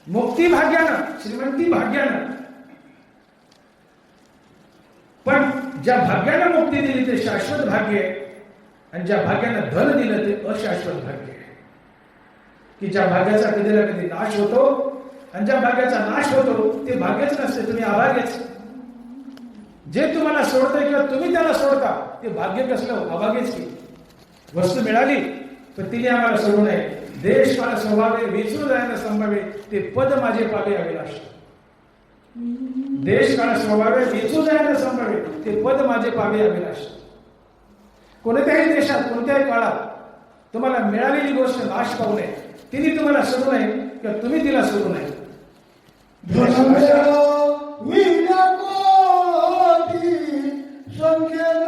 मुक्ती भाग्यानं, श्रीमंती भाग्यानं. पण ज्या भाग्यानं मुक्ती दिली ते शाश्वत भाग्य आहे. आणि ज्या भाग्यानं धन दिलं ते अशाश्वत भाग्य आहे. की ज्या भाग्याचा कधी ना कधी नाश होतो, आणि ज्या भाग्याचा नाश होतो ते भाग्यच नसते, तुम्ही अभाग्यच. जे तुम्हाला सोडतंय किंवा तुम्ही त्याला सोडता ते भाग्य कसलं? अभाग्यच की. वस्तू मिळाली पण तिने आम्हाला सोडू नये. देश काळ स्वभावे वेचून जायला संभावे, ते पद माझे पावे अविनाश. देश काळ स्वभावे वेचून जायला संभावे, ते पद माझे पावे अविनाश. कोणत्याही देशात, कोणत्याही काळात तुम्हाला मिळालेली गोष्ट नाश पाहू नये. तिने तुम्हाला सोडू नये किंवा तुम्ही तिला सोडू नये. धनंजय विना कोटी संख्येन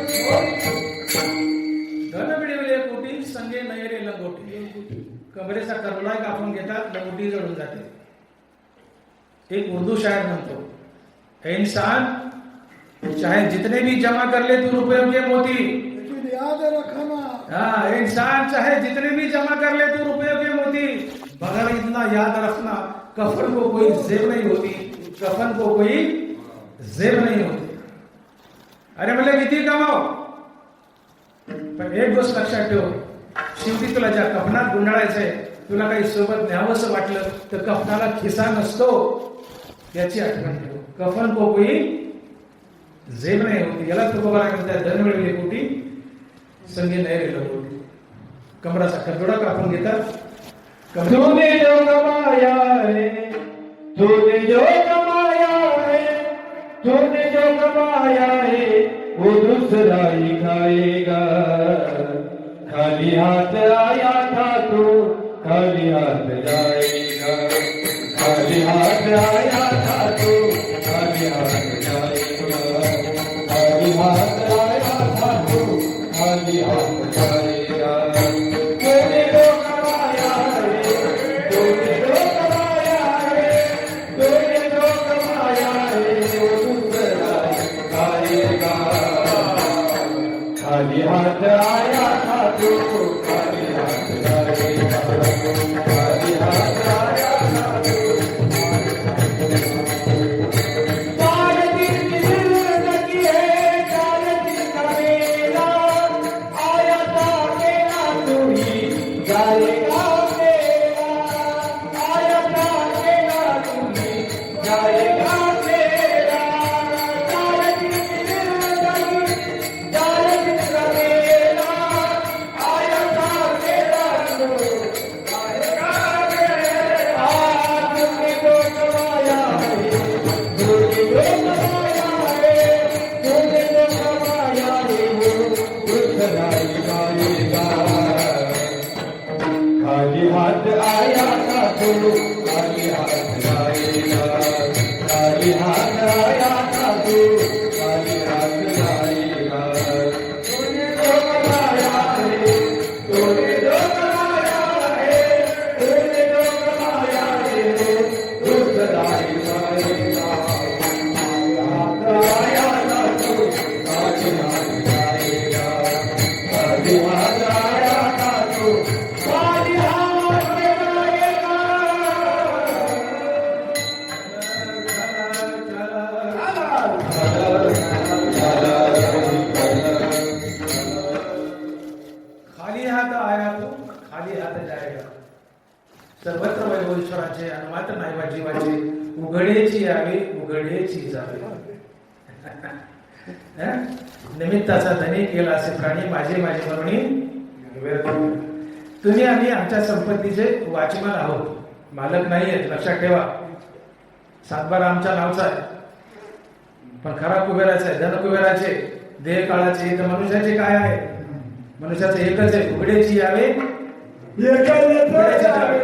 कोटी धन मिळविले कोटी संगे नयरे लंगोटी. कमरेचा करवला कापून घेतात, लंगोटी जळून जाते. एक उर्दू शायर म्हणतो, "ए इंसान, चाहे जितने भी जमा कर ले तू रुपयों के मोती." याद रखना. हाँ, इंसान चाहे जितने भी जमा कर ले तू रुपयों के मोती, मगर इतना याद रखना, कफन को कोई जेब नहीं होती. कफन को कोई जेब नहीं होती. अरे म्हणले किती कमाव, पण एक गोष्ट लक्षात ठेव, शेवटी तुला ज्या कफनात गुंडाळायचंय, तुला काही सोबत न्यावंसं वाटलं तर कफनाला खिसा नसतो, याची आठवण ठेव. कफन को कोई जेब नाही होती. याला तुकोबा म्हणतात, धन मिळविले कोटी संगे नयरे लंगोटी. कमराचा करदोडा कापून घेतात. तूने जो कमाया है, तूने जो कमाया है, तूने जो कमाया है, वो दूसरा ही खाएगा. खाली हाथ आया था तू, खाली हाथ जाएगा. खाली हाथ आया था तू, खाली हाथ जाएगा. खाली हाथ आया था तू, खाली हाथ जाएगा. तूने जो कमाया है, तूने जो कमाया है, तूने जो कमाया है, वो दूसरा ही खाएगा. खाली हाथ आया था तू, खाली हाथ जाएगा. खाली हाथ आया था तू. चार दिन की जिंदगी है, चार दिन का मेला, आया था मेला तू ही जाएगा मेला. आया था मेला तू ही जाएगा मेला. चार दिन की जिंदगी, चार दिन का मेला, आया था मेला तू जाएगा मेला. तुमने जो कमाया है, तुमने जो कमाया है, तुमने जो कमाया है, वो दूसरा ही खाएगा. खाली हाथ आया था तू, खाली हाथ जाएगा. खाली हाथ आया था तू, खाली हाथ जाएगा. तूने जो कमाया है, तूने जो कमाया है, तूने जो कमाया है, दूसरा ही खाएगा. हाथ आया था तू, खाली हाथ जाएगा. खाली हाथ आया था तू, खाली हाथ जाएगा. खाली हात आया तो खाली हात जाएगा. सर्वत्र वैभव ईश्वराचे आणि मात्र नाहीवा जीवाचे, उघडेची यावे उघडेची जावे. हं? निमित्ताचा धनी केला असे प्राणी, माझे माझे म्हणून व्यर्थ. तुम्ही आम्ही आमच्या संपत्तीचे वाचमान आहोत, मालक नाही आहेत, लक्षात ठेवा. सातबारा आमच्या नावचा आहे, पण खरा कुबेराचा आहे, धन कुबेराचे, देह काळाचे. तर मनुष्याचे काय आहे? मनुष्याचं एकच आहे, उघडेची यावे उघडेची जावे.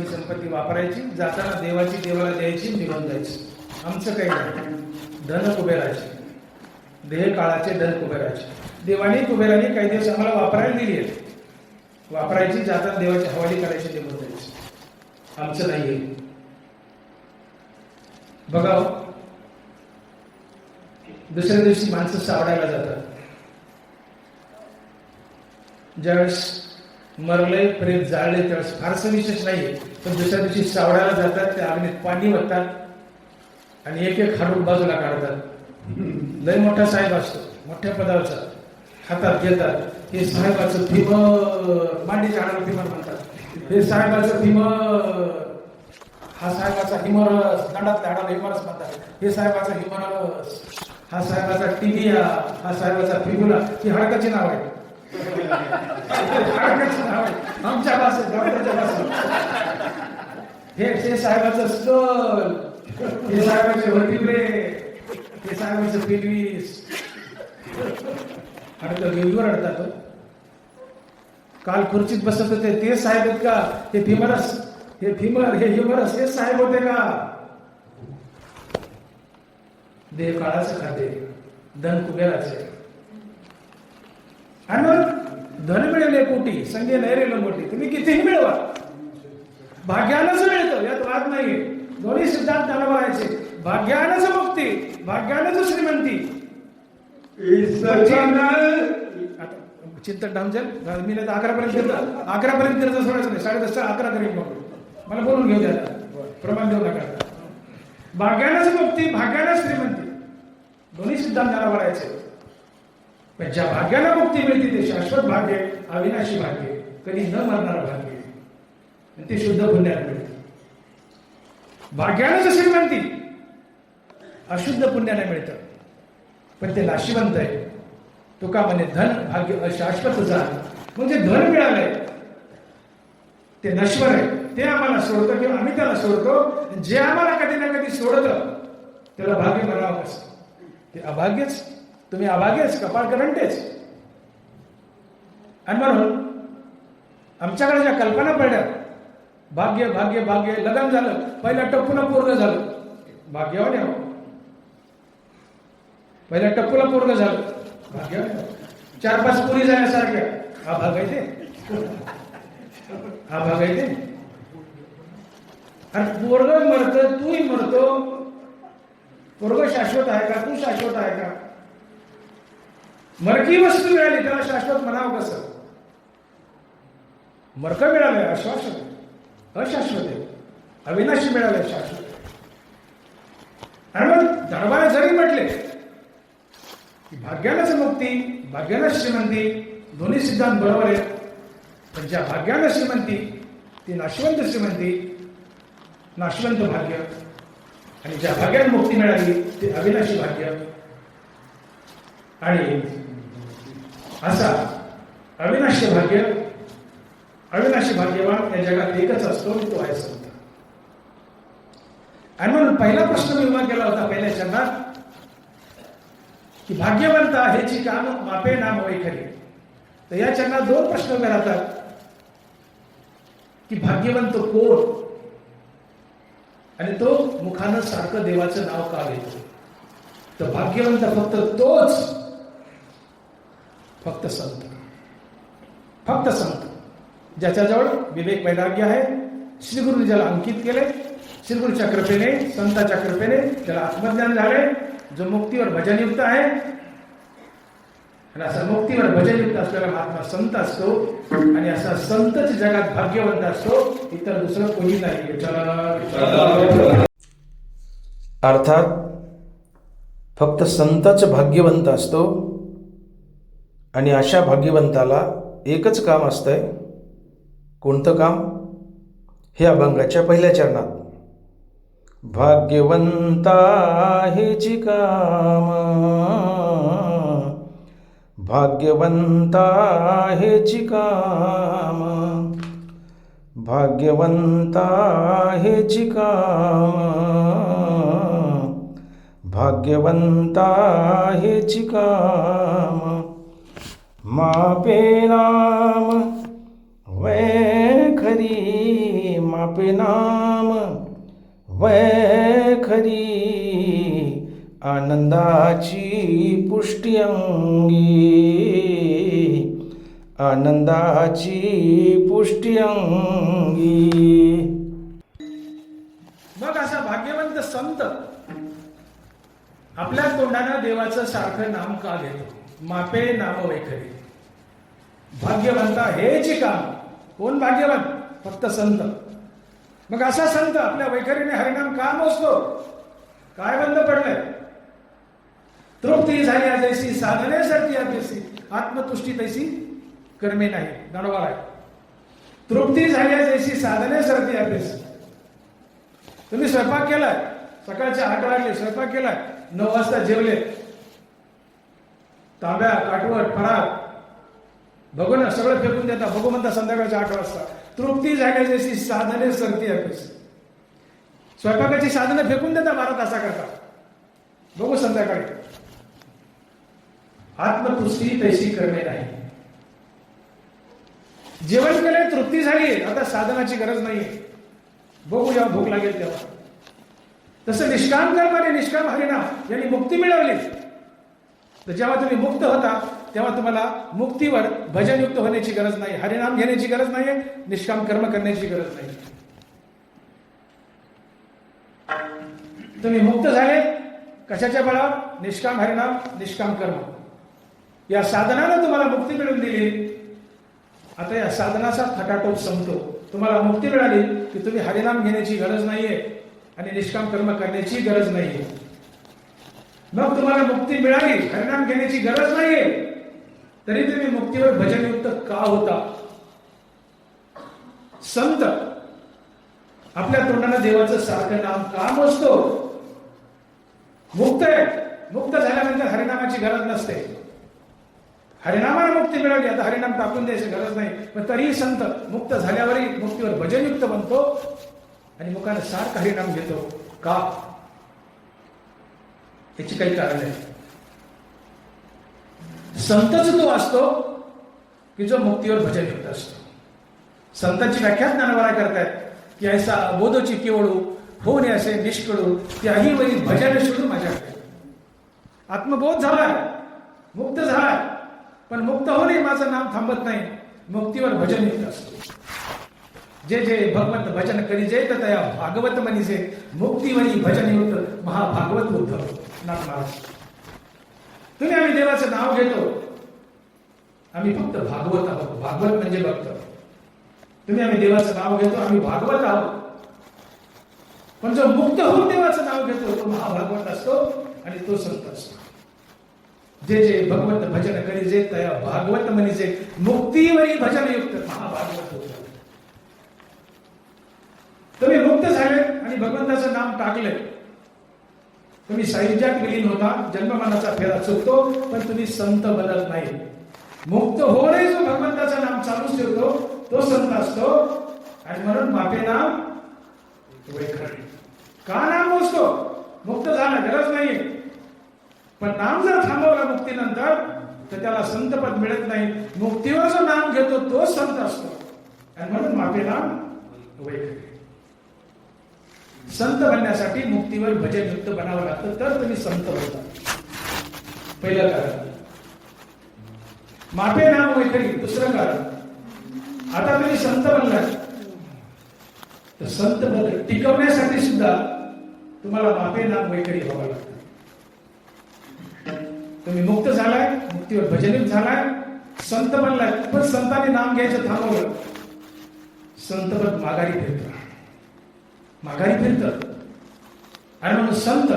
देवाची संपत्ती वापरायची, जाताना देवाची देवाला द्यायची, निघून जायची. आमचं काही नाही. धन कुबेराचे, देह काळाचे, धन कुबेराचे. देवाने कुबेराने काही दिवस आम्हाला वापरायला दिली आहे, वापरायची, जाताना देवाची हवाली करायची, निघून जायची. आमचं नाहीये. बघा, दुसऱ्या दिवशी माणसं सावडायला जातात. ज्यावेळेस मरले, प्रेत जाळले, त्यावेळेस फारसं विशेष नाहीये, पण दुसऱ्या दिवशी सावडायला जातात. त्या अग्नीत पाणी ओततात आणि एक एक हाडूक बाजूला काढतात. लय मोठा साहेब असतो, मोठ्या पदावरचा, हातात घेतात. हे साहेबाचं भीमर, मांडीच्या हाडाला भीमर म्हणतात. हे साहेबाचं भीमर, हा साहेबाचा हिमरस, दंडातल्या हाडाला हिमरस म्हणतात. हे साहेबाचा हिमरस, हा साहेबाचा टिबिया, हा साहेबाचा फिबुला. ही हाडकाची नाव आहे. हाडकाची नाव आहे आमच्या भाषेत, डॉक्टरच्या भाषेत. हे साहेबाचं स्कल, हे साहेबाचे वर्टिब्रे, हे साहेबाचं पेल्विस. हाडकं वेगळं रडतात. काल खुर्चीत बसत होते ते साहेब आहेत का? हे फिमरस, हे फिमर, हे ह्युमरस, हे साहेब होते का? देह काळाचं खाते, धन कुबेराचे. आणि मग धन मिळेल कोटी, संगे नाही रे लंगोटी. तुम्ही कितीही मिळवा, भाग्यानंच मिळतं, यात वाद नाहीये. दोन्ही सिद्धांत त्याला बघायचे. भाग्यानंच मुक्ती, भाग्यानंच श्रीमंती. चिंतन डामजल मी नाही तर 11पर्यंत घेतलं, 11पर्यंत करत सोडायचं नाही, 10:30 11 करेल. मग मला बोलून घेऊ द्या, प्रमाण देऊ नका. भाग्यानंच मुक्ती, भाग्यानंच श्रीमंती, दोन्ही सिद्धांत त्याला बघायचे. पण ज्या भाग्याला मुक्ती मिळते ते शाश्वत भाग्य, अविनाशी भाग्य, कधी न मरणारं भाग्य, आणि ते शुद्ध पुण्याला मिळते. भाग्यानंच श्रीमंती, अशुद्ध पुण्याने मिळतं, पण ते नाशिवंत आहे. तुका म्हणे धन भाग्य अशाश्वत जाण. म्हणजे धन मिळालंय ते नश्वर आहे, ते आम्हाला सोडतं किंवा आम्ही त्याला सोडतो. जे आम्हाला कधी ना कधी सोडतं त्याला भाग्य म्हणावं कसं? ते अभाग्यच. तुम्ही अभाग्यच, कपाळ करंटेच. आणि म्हणून आमच्याकडे ज्या कल्पना पडल्या, भाग्य भाग्य भाग्य, लग्न झालं, पहिल्या टप्पूला पूर्ण झालं, भाग्यवान आहे. पहिल्या टप्पूला पूर्ण झालं, भाग्यवान. 4-5 पुरी जाण्यासारख्या, हा भाग आहे ते, हा भाग आहे ते. आणि पोरग मरतं, तूही मरतो. पोरग शाश्वत आहे का? तू शाश्वत आहे का? मरकी वस्तू मिळाली त्याला शाश्वत म्हणावं कसं? मरकं मिळालंय अशाश्वत, अशाश्वत आहे. अविनाशी मिळालंय शाश्वत. आणि मग दरबारा जरी म्हटले की भाग्यानंच मुक्ती, भाग्यानंच श्रीमंती, दोन्ही सिद्धांत बरोबर आहेत. पण ज्या भाग्यानं श्रीमंती ती नाशवंत श्रीमंती, नाशवंत भाग्य. आणि ज्या भाग्यानं मुक्ती मिळाली ते अविनाशी भाग्य. आणि असा अविनाशी भाग्य, अविनाशी भाग्यवान या जगात एकच असतो, तो आहे संत. आणि म्हणून पहिला प्रश्न मी उभा केला होता पहिल्या चरणात की भाग्यवंत ह्याची काम मापे नाम वैखरी. तर या चरणात 2 प्रश्न उभे राहतात की भाग्यवंत कोण, आणि तो मुखानं सारखं देवाचं नाव का घेतो? तर भाग्यवंत फक्त तोच, फक्त संत, फक्त संत ज्याच्याजवळ विवेक वैराग्य आहे. श्रीगुरूंनी ज्याला अंकित केले, श्रीगुरूच्या कृपेने, संतांच्या कृपेने त्याला आत्मज्ञान झाले, जो मुक्तीवर भजनयुक्त आहे. आणि असा मुक्तीवर भजनयुक्त असलेला महात्मा संत असतो. आणि असा संतच जगात भाग्यवंत असतो, इतर दुसरं कोणी नाही. अर्थात फक्त संतच भाग्यवंत असतो. आणि अशा भाग्यवंताला एकच काम असतंय. कोणतं काम? हे अभंगाच्या पहिल्या चरणात. भाग्यवंता हेची काम, भाग्यवंता हेची काम, भाग्यवंता हेची काम, भाग्यवंता हेची काम. मापे नाम वैखरी, मापे नाम वैखरी आनंदाची पुष्टी अंगी आनंदाची पुष्टी अंगी. मग असा भाग्यवंत संत आपल्या तोंडानं देवाचं सारखं नाम का घेतो? मापे नाम वैखरी. भाग्यवंता हेच काम. कोण भाग्यवान? फक्त संत. मग असा संत आपल्या वैखरीने हरिनाम का मोजतो? काय बंद पडलंय? तृप्ती झाली जैसी साधने सरती अभ्यासी आत्मतुष्टी तैसी कर्मे नाही. गणवार आहे. तृप्ती झाली जैसी साधने सरती अभ्यासी. तुम्ही स्वयंपाक केलाय, सकाळच्या 8 वाजले स्वयंपाक केलाय, 9 वाजता जेवले, तांब्या काटवट फराळ बघू ना सगळं फेकून देता, बघू म्हणता संध्याकाळच्या 8 वाजता. तृप्ती झाली जैसी साधने सरती अभ्यासी. स्वयंपाकाची साधनं फेकून देता 12 तासाकरता, बघू संध्याकाळी. आत्मतुष्टी तैसी कर्मे नाही. जेवण केलंय, तृप्ती झाली, आता साधनाची गरज नाहीये, बघू जेव्हा भूक लागेल तेव्हा. तसं निष्काम कर्माने निष्काम हरिनाम यांनी मुक्ती मिळवली. तर जेव्हा तुम्ही मुक्त होता तेव्हा तुम्हाला मुक्तीवर भजनयुक्त होण्याची गरज नाही, हरिनाम घेण्याची गरज नाही, निष्काम कर्म करण्याची गरज नाही. तुम्ही मुक्त झाले कशाच्या बळावर? निष्काम हरिनाम निष्काम कर्म या साधनानं तुम्हाला मुक्ती मिळवून दिली. आता या साधनाचा खटाटोप संपतो. तुम्हाला मुक्ती मिळाली की तुम्ही हरिनाम घेण्याची गरज नाहीये आणि निष्काम कर्म करण्याची गरज नाहीये. मग तुम्हाला मुक्ती मिळाली, हरिनाम घेण्याची गरज नाहीये, तरी तुम्ही मुक्तीवर भजनयुक्त का होता? संत आपल्या तोंडानं देवाचं सारखं नाम का मोजतो? मुक्त आहे, मुक्त झाल्यानंतर हरिनामाची गरज नसते. हरिनामाने मुक्ती मिळाली, आता हरिनाम टाकून द्यायची गरज नाही, पण तरीही संत मुक्त झाल्यावरही मुक्तीवर भजनयुक्त बनतो आणि मुखाने सारखं हरिनाम घेतो. का? याची काही कारण आहे. संतच तो असतो की जो मुक्तीवर भजनयुक्त असतो. संतांची व्याख्या ज्ञानवराय करतायत की ऐसा बोधोची केवळू होणे असे निष्कळू त्याही वरी भजन सोडून माझ्याकडे. आत्मबोध झालाय, मुक्त झालाय, पण मुक्त होणे माझं नाम थांबत नाही, मुक्तीवर भजनयुक्त असतो. जे जे भगवंत भजन करी जे तया भागवत म्हणीचे मुक्तीवरी भजनयुक्त महाभागवत उद्धव नाथ महाराज. तुम्ही आम्ही देवाचं नाव घेतो, आम्ही फक्त भागवत आहोत. भागवत म्हणजे भक्त. तुम्ही आम्ही देवाचं नाव घेतो, आम्ही भागवत आहोत. पण जो मुक्त होऊन देवाचं नाव घेतो तो महाभागवत असतो आणि तो संत असतो. जे जे भगवंत भजन करी जे तया भागवत म्हणीचे मुक्तीवरी भजनयुक्त महाभागवत उद्धव. तुम्ही मुक्त झाले आणि भगवंताचं नाम टाकले, तुम्ही साहित्यात विलीन होता, जन्ममरणाचा फेरा चुकतो, पण तुम्ही संत बनत नाही. मुक्त होणे जो भगवंताचं नाम चालूच ठेवतो तो संत असतो. आणि म्हणून मापे नाम वैखरी. का नाम मोजतो? मुक्त झाला गरज नाही, पण नाम जर थांबवला मुक्तीनंतर तर त्याला संतपद मिळत नाही. मुक्तीवर जो नाम घेतो तो संत असतो. आणि म्हणून मापे नाम वैखरी. संत बनण्यासाठी मुक्तीवर भजनयुक्त बनावं लागतं, तर तुम्ही संत होता. पहिलं कारण मापे नाम वैखरी. दुसरं कारण, आता तुम्ही संत बनलाय तर संत पद टिकवण्यासाठी सुद्धा तुम्हाला मापे नाम वैखरी व्हावं लागतं. तुम्ही मुक्त झालाय, मुक्तीवर भजनयुक्त झालाय, संत बनलाय, पण संतांनी नाम घ्यायचं थांबवलं, संतपद माघारी फिरतं. माघारी फिरतं. आणि म्हणून संत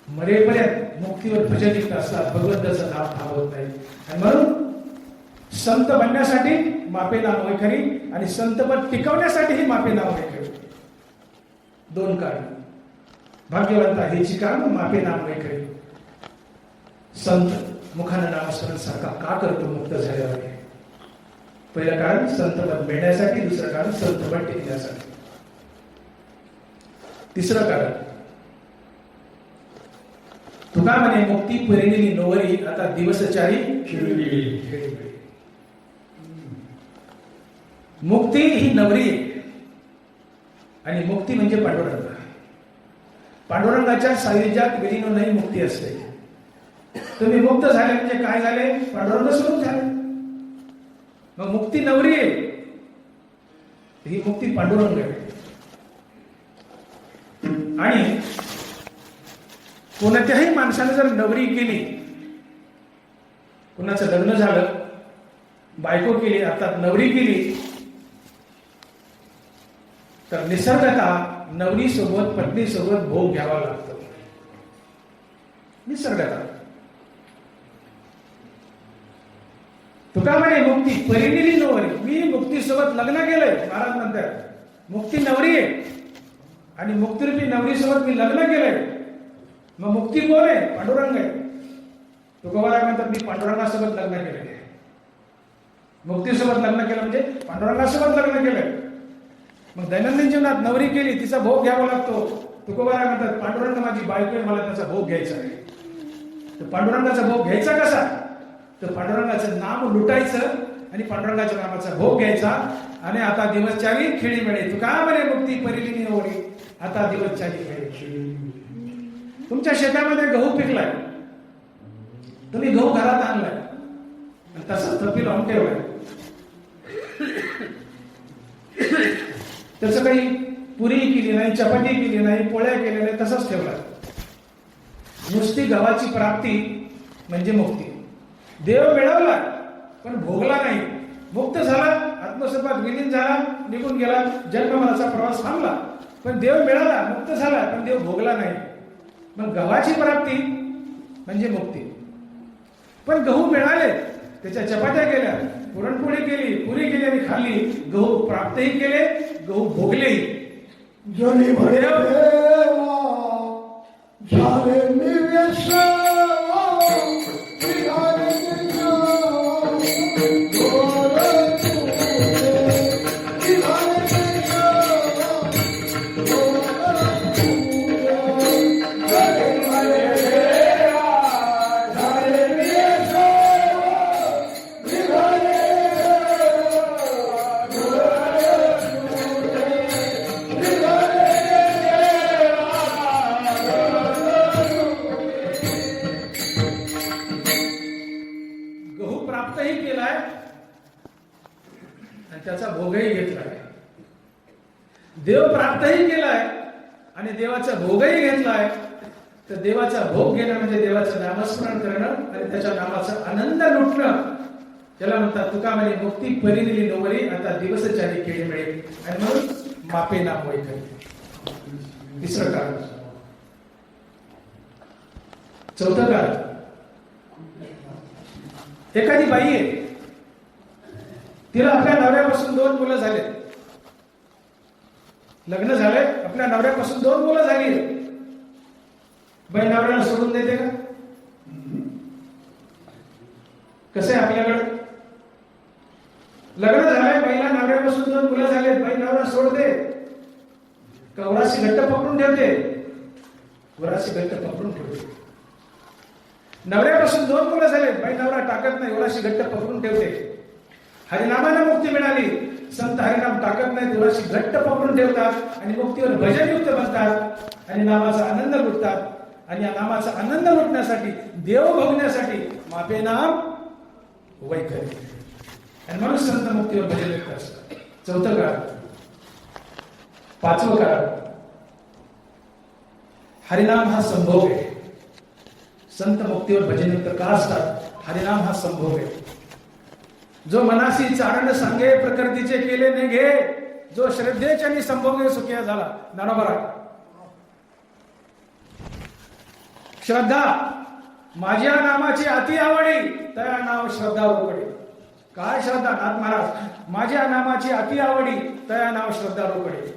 मरेपर्यंत मुक्तीवर भजनयुक्त असतात, भगवंताचं नाम थांबवत नाही. आणि म्हणून संत बनण्यासाठी मापे नाम वैखरी आणि संतपद टिकवण्यासाठीही मापे नाम वैखरी. दोन कारण. भाग्यवंता हेची कारण मापे नाम वैखरी. संत मुखानं नामस्मरण सारखा का करतो मुक्त झाल्यावर? पहिलं कारण संतपद मिळण्यासाठी, दुसरं कारण संतपद टिकण्यासाठी. तिसरं कारण, तुका म्हणे मुक्ती परिणिली नोवरी आता दिवसचारी खेळी. मुक्ती ही नवरी आहे. आणि मुक्ती म्हणजे पांडुरंग. पांडुरंगाच्या सायुज्यात विलीन नाही मुक्ती असते. तुम्ही मुक्त झाले म्हणजे काय झाले? पांडुरंग स्वरूप झाले. मग मुक्ती नवरी आहे, ही मुक्ती पांडुरंग आहे. आणि कोणत्याही माणसाने जर नवरी केली, कुणाचं लग्न झालं, बायको केली, अर्थात नवरी केली, तर निसर्गतः नवरी सोबत पत्नी सोबत भोग घ्यावा लागतो. निसर्गतः तुका म्हणे मुक्ती परिनिली नवरी. मी मुक्तीसोबत लग्न केलंय. महाराज म्हणतात मुक्ती नवरी आहे आणि मुक्तीरूपी नवरी सोबत मी लग्न केलंय. मग मुक्ती कोण आहे? पांडुरंग आहे. तुकोबाराय म्हणतात मी पांडुरंगासोबत लग्न केलंय. मुक्तीसोबत लग्न केलं म्हणजे पांडुरंगासोबत लग्न केलंय. मग दैनंदिन जीवनात नवरी केली, तिचा भोग घ्यावा लागतो. तुकोबाराय म्हणतात पांडुरंग माझी बायको आहे, मला त्याचा भोग घ्यायचा आहे. तर पांडुरंगाचा भोग घ्यायचा कसा? तर पांडुरंगाचं नाम लुटायचं आणि पांडुरंगाच्या नामाचा भोग घ्यायचा. आणि आता दिवसचारी खेळी मिळे. तू का म्हणे मुक्ती परिलिनी नवरी, आता दिवसचारी खेळी. तुमच्या शेतामध्ये गहू पिकलाय, तुम्ही गहू घरात आणलाय आणि तसंच थपी लावून ठेवलाय. त्याचं काही पुरी केली नाही, चपाती केली नाही, पोळ्या केल्या नाही, तसंच ठेवलाय. नुसती गव्हाची प्राप्ती म्हणजे मुक्ती. देव मिळवला पण भोगला नाही. मुक्त झाला, आत्मस्वरूपात विलीन झाला, निघून गेला, जन्ममरणाचा प्रवास थांबला. पण देव मिळाला, मुक्त झाला, पण देव भोगला नाही. मग गव्हाची प्राप्ती म्हणजे मुक्ती. पण गहू मिळाले, त्याच्या चपात्या केल्या, पुरणपोळी केली, पुरी केली आणि खाल्ली. गहू प्राप्तही केले, गहू भोगलेही. जनी म्हणे देवा झाले निवेश प्राप्तही केलाय आणि त्याचा भोगही घेतलाय. देव प्राप्तही केलाय आणि देवाचा भोगही घेतलाय. तर देवाचा भोग घेणं म्हणजे देवाचं नामस्मरण करणं आणि त्याच्या नामाचा आनंद लुटणं. त्याला म्हणतात तुका म्हणे मुक्ती परिनिली नवरी, आता दिवसचारी खेळी मिळेल. आणि म्हणून मापे नाम वैखरी. तिसरं कारण. चौथं कारण, एखादी बाई आहे, तिला आपल्या नवऱ्यापासून 2 मुलं झाले, लग्न झाले, आपल्या नवऱ्यापासून 2 मुलं झाली. बाई नवऱ्याला सोडून देते का? कसं आहे आपल्याकडे? लग्न झालंय, बाईला नवऱ्यापासून 2 मुलं झाले, बाई नवरा सोडते का उराशी घट्ट पकडून ठेवते? उराशी घट्ट पकडून ठेवते. नवऱ्यापासून 2 मुलं झाले, बाई नवरा टाकत नाही, उराशी घट्ट पकडून ठेवते. हरिनामाला मुक्ती मिळाली, संत हरिनाम टाकत नाही, उराशी घट्ट पकडून ठेवतात आणि मुक्तीवर भजनयुक्त बनतात आणि नामाचा आनंद लुटतात. आणि या नामाचा आनंद लुटण्यासाठी, देव भोगण्यासाठी मापे नाम वैखरी. आणि म्हणून संत मुक्तीवर भजनयुक्त असतात. चौथं कारण. पाचवं कारण, हरिनाम हा संभोग आहे. संत मुक्तीवर भजनयुक्त का असतात? हरिनाम हा संभोग आहे. जो मनासी चारण सांगे, प्रकृतीचे केले ने घे, जो श्रद्धेच्यानी संभोगे सुखिया झाला. बरोबर आहे. श्रद्धा, माझ्या नामाची अति आवडी, तया नाव श्रद्धा रोकडे. काय श्रद्धा? नाथ महाराज, माझ्या नामाची अति आवडी, तया नाव श्रद्धा रोकडे.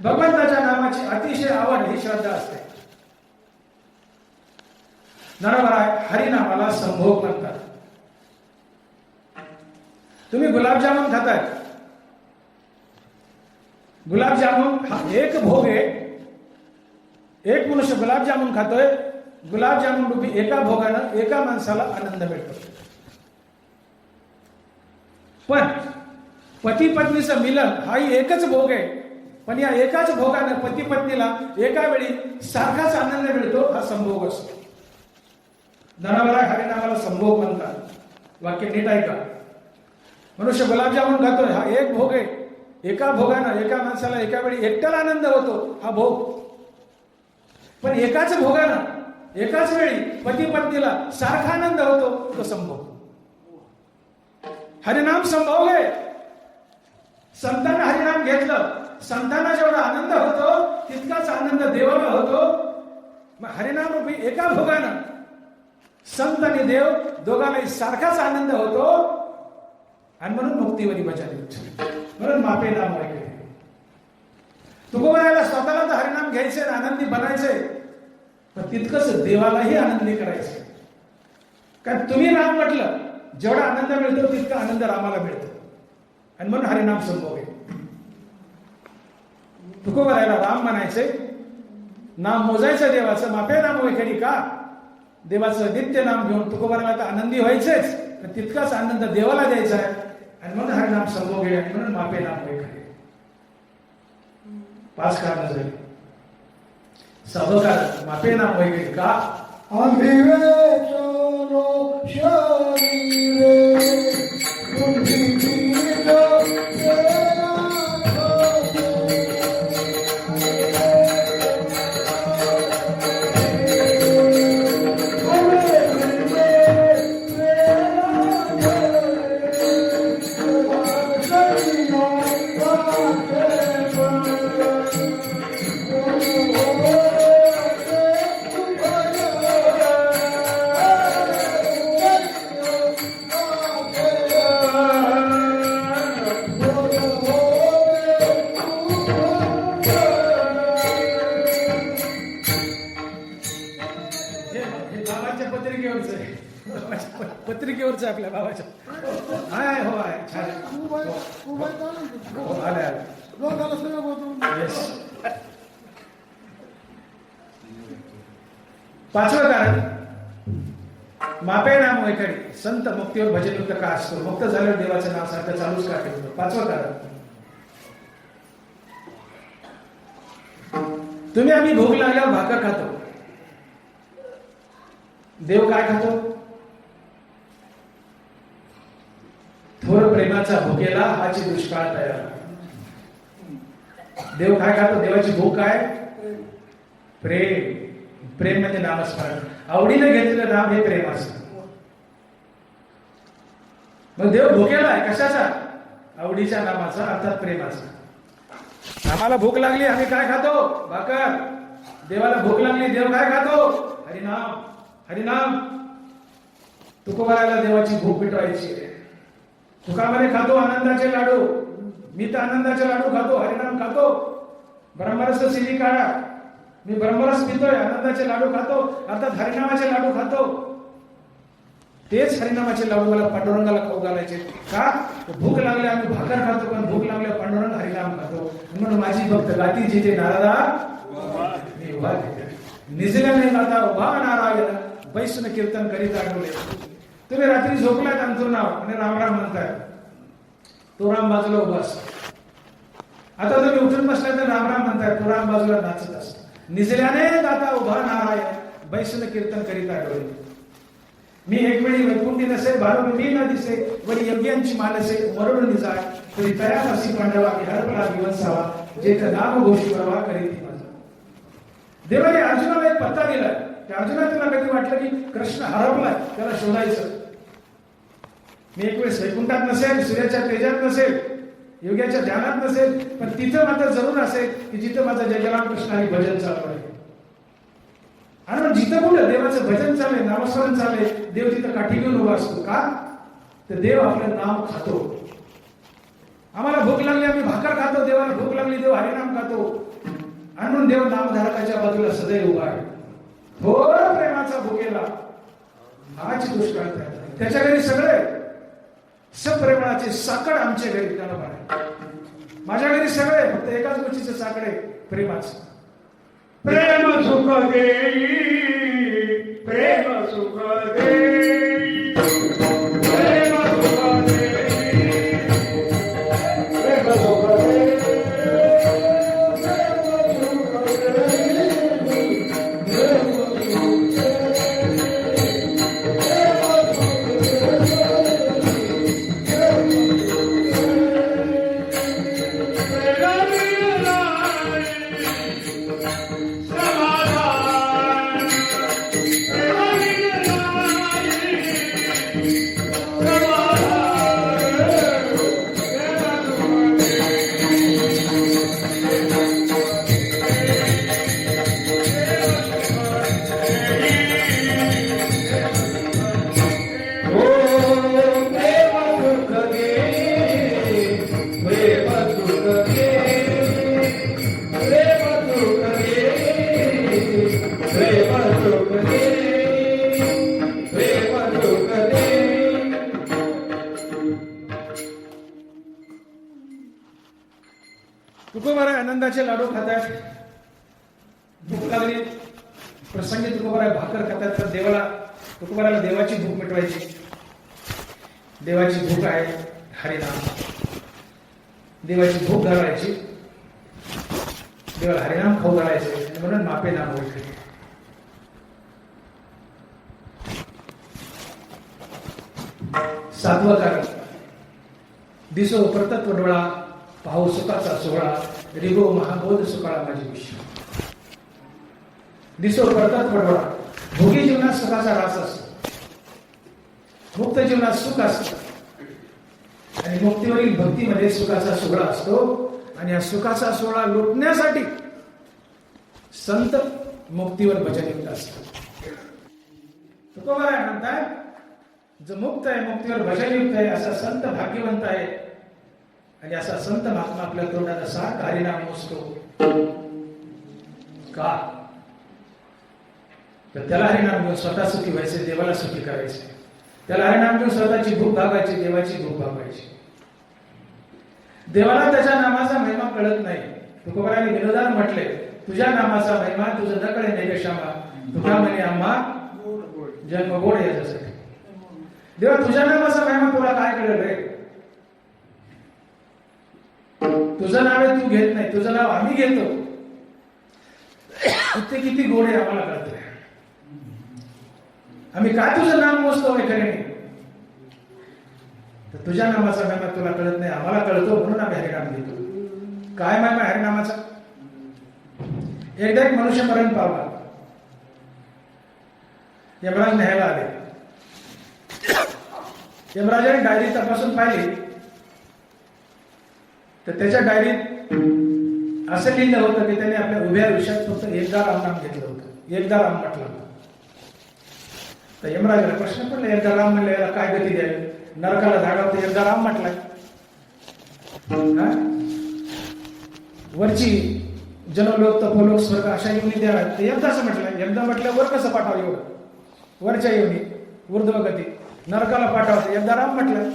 भगवंताच्या नामाची अतिशय आवड ही श्रद्धा असते. बरोबर आहे. हरिनामाला संभोग म्हणतात. तुम्ही गुलाबजामुन खाताय, गुलाबजामुन हा एक भोग आहे. एक मनुष्य गुलाबजामुन खातोय, गुलाबजामुन रूपी एका भोगानं एका माणसाला आनंद मिळतो. पण पती पत्नीचं मिलन हाही एकच भोग आहे. पण या एकाच भोगानं पती पत्नीला एका वेळी सारखाच आनंद मिळतो, हा संभोग असतो. धनावरा हरिनामाला संभोग म्हणतात. वाक्य नीट ऐका. मनुष्य गुलाबजामुन खातोय, हा एक भोग आहे. एका भोगानं एका माणसाला एका वेळी एकट्याला आनंद होतो, हा भोग. पण एकाच भोगानं एकाच वेळी पती पत्नीला सारखा आनंद होतो, तो संभोग. हरिनाम संभोग आहे. संतांना हरिनाम घेतलं, संतांना जेवढा आनंद होतो तितकाच आनंद देवाला होतो. मग हरिनाम रूपी एका भोगानं संत आणि देव दोघांनाही सारखाच आनंद होतो. आणि म्हणून मुक्तीवरी बजावली, म्हणून मापे नाम ऐकले. तुकोबारायला स्वतःला तर हरिनाम घ्यायचे, आनंदी बनायचे, पण तितकंच देवालाही आनंदी करायचे. कारण तुम्ही नाम म्हटलं, जेवढा आनंद मिळतो तितका आनंद रामाला मिळतो. आणि म्हणून हरिनाम संभोग आहे. तुकोबारायला राम म्हणायचे, नाम मोजायचं देवाचं, मापे नाम वैखरी का. देवाचं नित्य नाम घेऊन तुकोबारायला तर आनंदी व्हायचेच, पण तितकाच आनंद देवाला द्यायचा आहे. आणि म्हणून हरिनाम संभोग आहे. आणि म्हणून मापे नाम वैखरी. 5 कारण झाली. 6वं कारण, मापे नाम वैखरी का. अभिवेचनो शरीरे पत्रिकेवरच आपल्या भावाच्या. हाय हो आहे छान. हो, आले आले. Yes. 5वं कारण, मापे नाम वैखरी. संत मुक्तीवर भजनयुक्त का असतो, मुक्त झाल्यावर देवाचं नाव सारखं चालूच का ठेवतो. 5वं कारण, तुम्ही आम्ही भूक लागल्यावर भाकर खातो, देव काय खातो. थोर प्रेमाचा भुकेला हाची दुष्काळ तयार. देव काय खातो, देवाची भूक काय. प्रेम. प्रेम म्हणजे नामस्मरण. आवडीने घेतलेलं नाम हे प्रेम असतं. मग देव भुकेला आहे कशाचा, आवडीच्या नामाचा, अर्थात प्रेमाचा. आम्हाला भूक लागली, आम्ही काय खातो, भाकर. देवाला भूक लागली, देव काय खातो, हरिनाम. हरिनाम. तुकोबारायला देवाची भूक मिटवायची आहे. तुकामध्ये खातो आनंदाचे लाडू. मी तर आनंदाचे लाडू खातो, हरिनाम खातो. ब्रह्मरस सिली काढा, मी ब्रह्मरस पितोय, आनंदाचे लाडू खातो, अर्थात हरिनामाचे लाडू खातो. तेच हरिनामाचे लाडू मला पांडुरंगाला खाऊ घालायचे का. भूक लागली आम्ही भाकर खातो, पण भूक लागल्या पांडुरंग हरिनाम खातो. म्हणून माझी भक्त गाती जिथे नारदा मी उभा निजल्या नाही गाता उभा नारायण वैष्ण कीर्तन करीत आढळले. तुम्ही रात्री झोपलात अंतुरनाव आणि रामराम म्हणताय, तो राम बाजूला उभा असतो. आता तुम्ही उठून बसलाय तर रामराम म्हणताय, तो राम बाजूला नाचत असतो. निजल्याने गाता उभा नारायण वैष्ण कीर्तन करीत आढळले. मी एकवेळी वैकुंठी नसे, भारू मी न दिसे, वरी यज्ञांची मानसे मरुड निजाय, तरी तयार अशी पांडवा की हरपला दिवसावा, जेथ नाम घोषी प्रवाह करीत माझा. देवाने अर्जुनाला एक पत्ता दिलाय की अर्जुना, तुला कधी वाटलं की कृष्ण हरपलाय, त्याला शोधायचं. मी एक वेळेस वैकुंठात नसेल, सूर्याच्या तेजात नसेल, योग्याच्या ध्यानात नसेल, पण तिथं मात्र जरूर असेल की जिथं माझा जयराम कृष्ण आणि भजन चालू आहे. आणि जिथं कुठं देवाचं भजन चाललंय, नामस्मरण चाललंय, देव तिथं काठी घेऊन उभा असतो. का तर देव आपलं नाम खातो. आम्हाला भूक लागली, आम्ही भाकर खातो, देवाला भूक लागली, देव हरिनाम खातो. आणि म्हणून देव नामधारकाच्या बाजूला सदैव उभा आहे. थोर प्रेमाचा भुकेला हाच दुष्काळ तयार. त्याच्या घरी सगळे सप्रेमाचे साकड आमच्या घरी त्याला. माझ्या घरी सगळे फक्त एकाच गोष्टीचे साकडे, प्रेमाचे. प्रेम सुख देई, प्रेम सुख देई, प्रेम सुख देई, प्रेम सुख देई. तुकोबाराय आनंदाचे लाडू खातात, भूक लागली प्रसंगी तुकोबाराय भाकर खातात. तर देवाला तुकोबाराला देवाची भूक मिटवायची. देवाची भूक आहे हरिनाम. देवाची भूक घालायची, देवाला हरिनाम खाऊ घालायचे म्हणून मापे नाम ओळखे. सातवं कारण दिसो प्रतत्व डोळा, पाहू सुखाचा सोहळा, रिगो महाबोध सुकाळा माझी विश्व. दिसो प्रतत्व डोळा. भोगी जीवनात सुखाचा रास असतो, मुक्त जीवनात सुख असतं आणि मुक्तीवरील भक्तीमध्ये सुखाचा सोहळा असतो. आणि या सुखाचा सोहळा लुटण्यासाठी संत मुक्तीवर भजनयुक्त असतात. तुकोबाराय म्हणतात जो मुक्त आहे, मुक्तीवर भजनयुक्त आहे, असा संत भाग्यवंत आहे. आणि असा संत महात्मा आपल्या तोंडात असा हरिनाम मोजतो. का तर त्याला हरिनाम घेऊन स्वतः सुखी व्हायचे, देवाला सुखी करायचे. त्याला हरिनाम घेऊन स्वतःची भूक भागायची, देवाची भूक भागायची. देवाला त्याच्या नामाचा महिमा कळत नाही. तुकोबारायांनी विनोदान म्हटले, तुझ्या नामाचा महिमा तुझं न कळे नैवेशामा, तुझ्या म्हणे आम्हा जन्म गोड याच्यासाठी. देवा तुझ्या नामाचा महिमा तुला काय कळेल रे? तुझं नाव आहे तू घेत नाही, तुझं नाव आम्ही घेतो, ते किती गोड आहे आम्हाला कळतंय. आम्ही काय तुझं नाम मोजतो खरे नाही. तर तुझ्या नामाचा महिमा तुला कळत नाही, आम्हाला कळतो म्हणून आम्ही हरिनाम घेतो. काय महिमा हरिनामाचा? एकदा एक मनुष्य मरण पावला. यमराज न्यायला आले. यमराजाने डायरी तपासून पाहिली तर त्याच्या डायरीत असं लिहिलं होतं की त्याने आपल्या उभ्या आयुष्यात फक्त एकदा राम नाम घेतलं होतं, एकदा राम म्हटलं होतं. तर यमराजाला प्रश्न पडला, एकदा राम म्हणलं याला काय गती द्यावी? नरकाला धाडावतं, एकदा राम म्हटलाय. वरची जनलोक तपोलोक स्वर्ग अशा योनी द्याव्यात, ते एकदाच म्हटलंय. एकदा म्हटलं वर कसं पाठावं एवढं? वरच्या योनी ऊर्ध्व गती नरकाला पाठवतं, एकदा राम म्हटलं.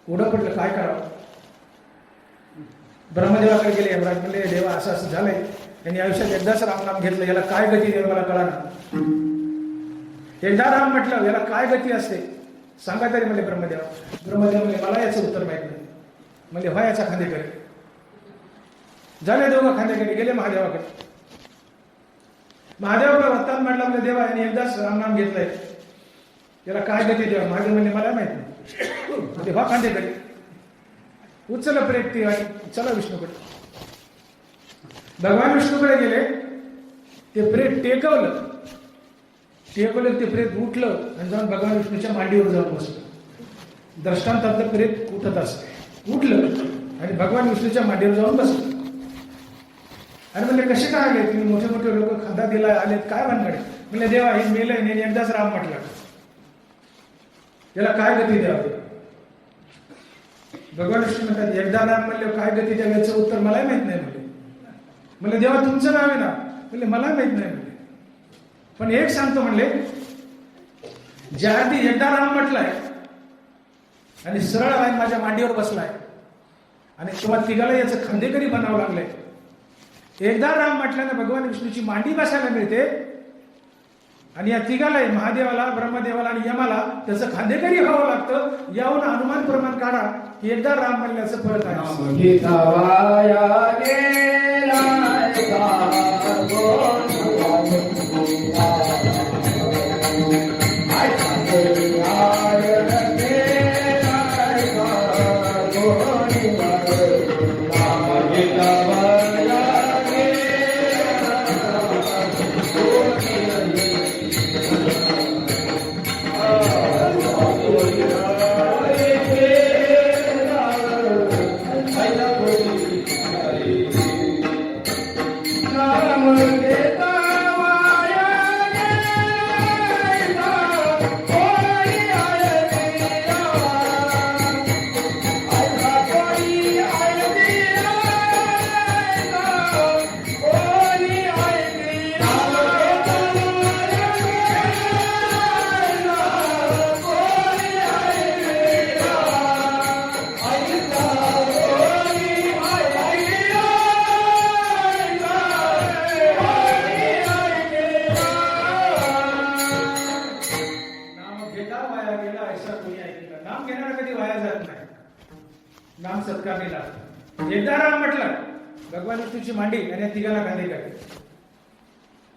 उडं पडलं, काय करावं? ब्रह्मदेवाकडे गेले. यमराज म्हणले, देवा असं असं झालंय, यांनी आयुष्यात एकदाच रामनाम घेतलं, याला काय गती देव मला कळाना. एकदा राम म्हटलं, याला काय गती असते सांगा तरी म्हणले ब्रह्मदेवा. ब्रह्मदेव म्हणले, मला याचं उत्तर माहित नाही. म्हणजे व्हा याचा खांदेकडे. झाले दोघं खांदेकडे गेले महादेवाकडे. महादेवाकडे वृत्तांत म्हटलं, म्हणजे देवा यांनी एकदाच रामनाम घेतलंय, याला काय गती देवा? महादेव म्हणले, मला माहित नाही. म्हणजे व्हा खांदेकडे. उचल प्रेत ती आणि चला विष्णूकडे. भगवान विष्णूकडे गेले. ते प्रेत टेकवलं ते प्रेत उठलं आणि जाऊन भगवान विष्णूच्या मांडीवर जाऊन बसलं. दृष्टांतात प्रेत उठत असते. उठलं आणि भगवान विष्णूच्या मांडीवर जाऊन बसलं. आणि म्हणजे कसे काय आले? तुम्ही मोठे मोठे लोक खांदा दिला आलेत, काय भानगडे? म्हणजे देवा हे मेलंय नाही, एकदाच राम म्हटलं, याला काय गती द्यावी? भगवान विष्णू म्हणतात, एकदा राम म्हणले काय गती द्यावी याचं उत्तर मलाही माहित नाही. म्हणले देवा तुमचं नाव आहे ना? म्हणले मला माहित नाही. म्हणले पण एक सांगतो, म्हणले ज्या आधी एकदा राम म्हटलाय आणि सरळ आहे माझ्या मांडीवर बसलाय आणि तुम्हाला तिघाला याचं खांदेकरी बनावं लागलंय. एकदा राम म्हटल्यानं भगवान विष्णूची मांडी बसायला मिळते आणि या तिघाला महादेवाला, ब्रह्मदेवाला आणि यमाला त्याचं खांदेकरी व्हावं लागतं. याहून अनुमान प्रमाण काढा की एकदा राम म्हणल्याचं फळ काय. नाम घेणारा कधी वाया जात नाही. नाम सत्कारणी लागतं. एकदा राम म्हटलं भगवान विष्णूची मांडी आणि तिघाला खाली काय.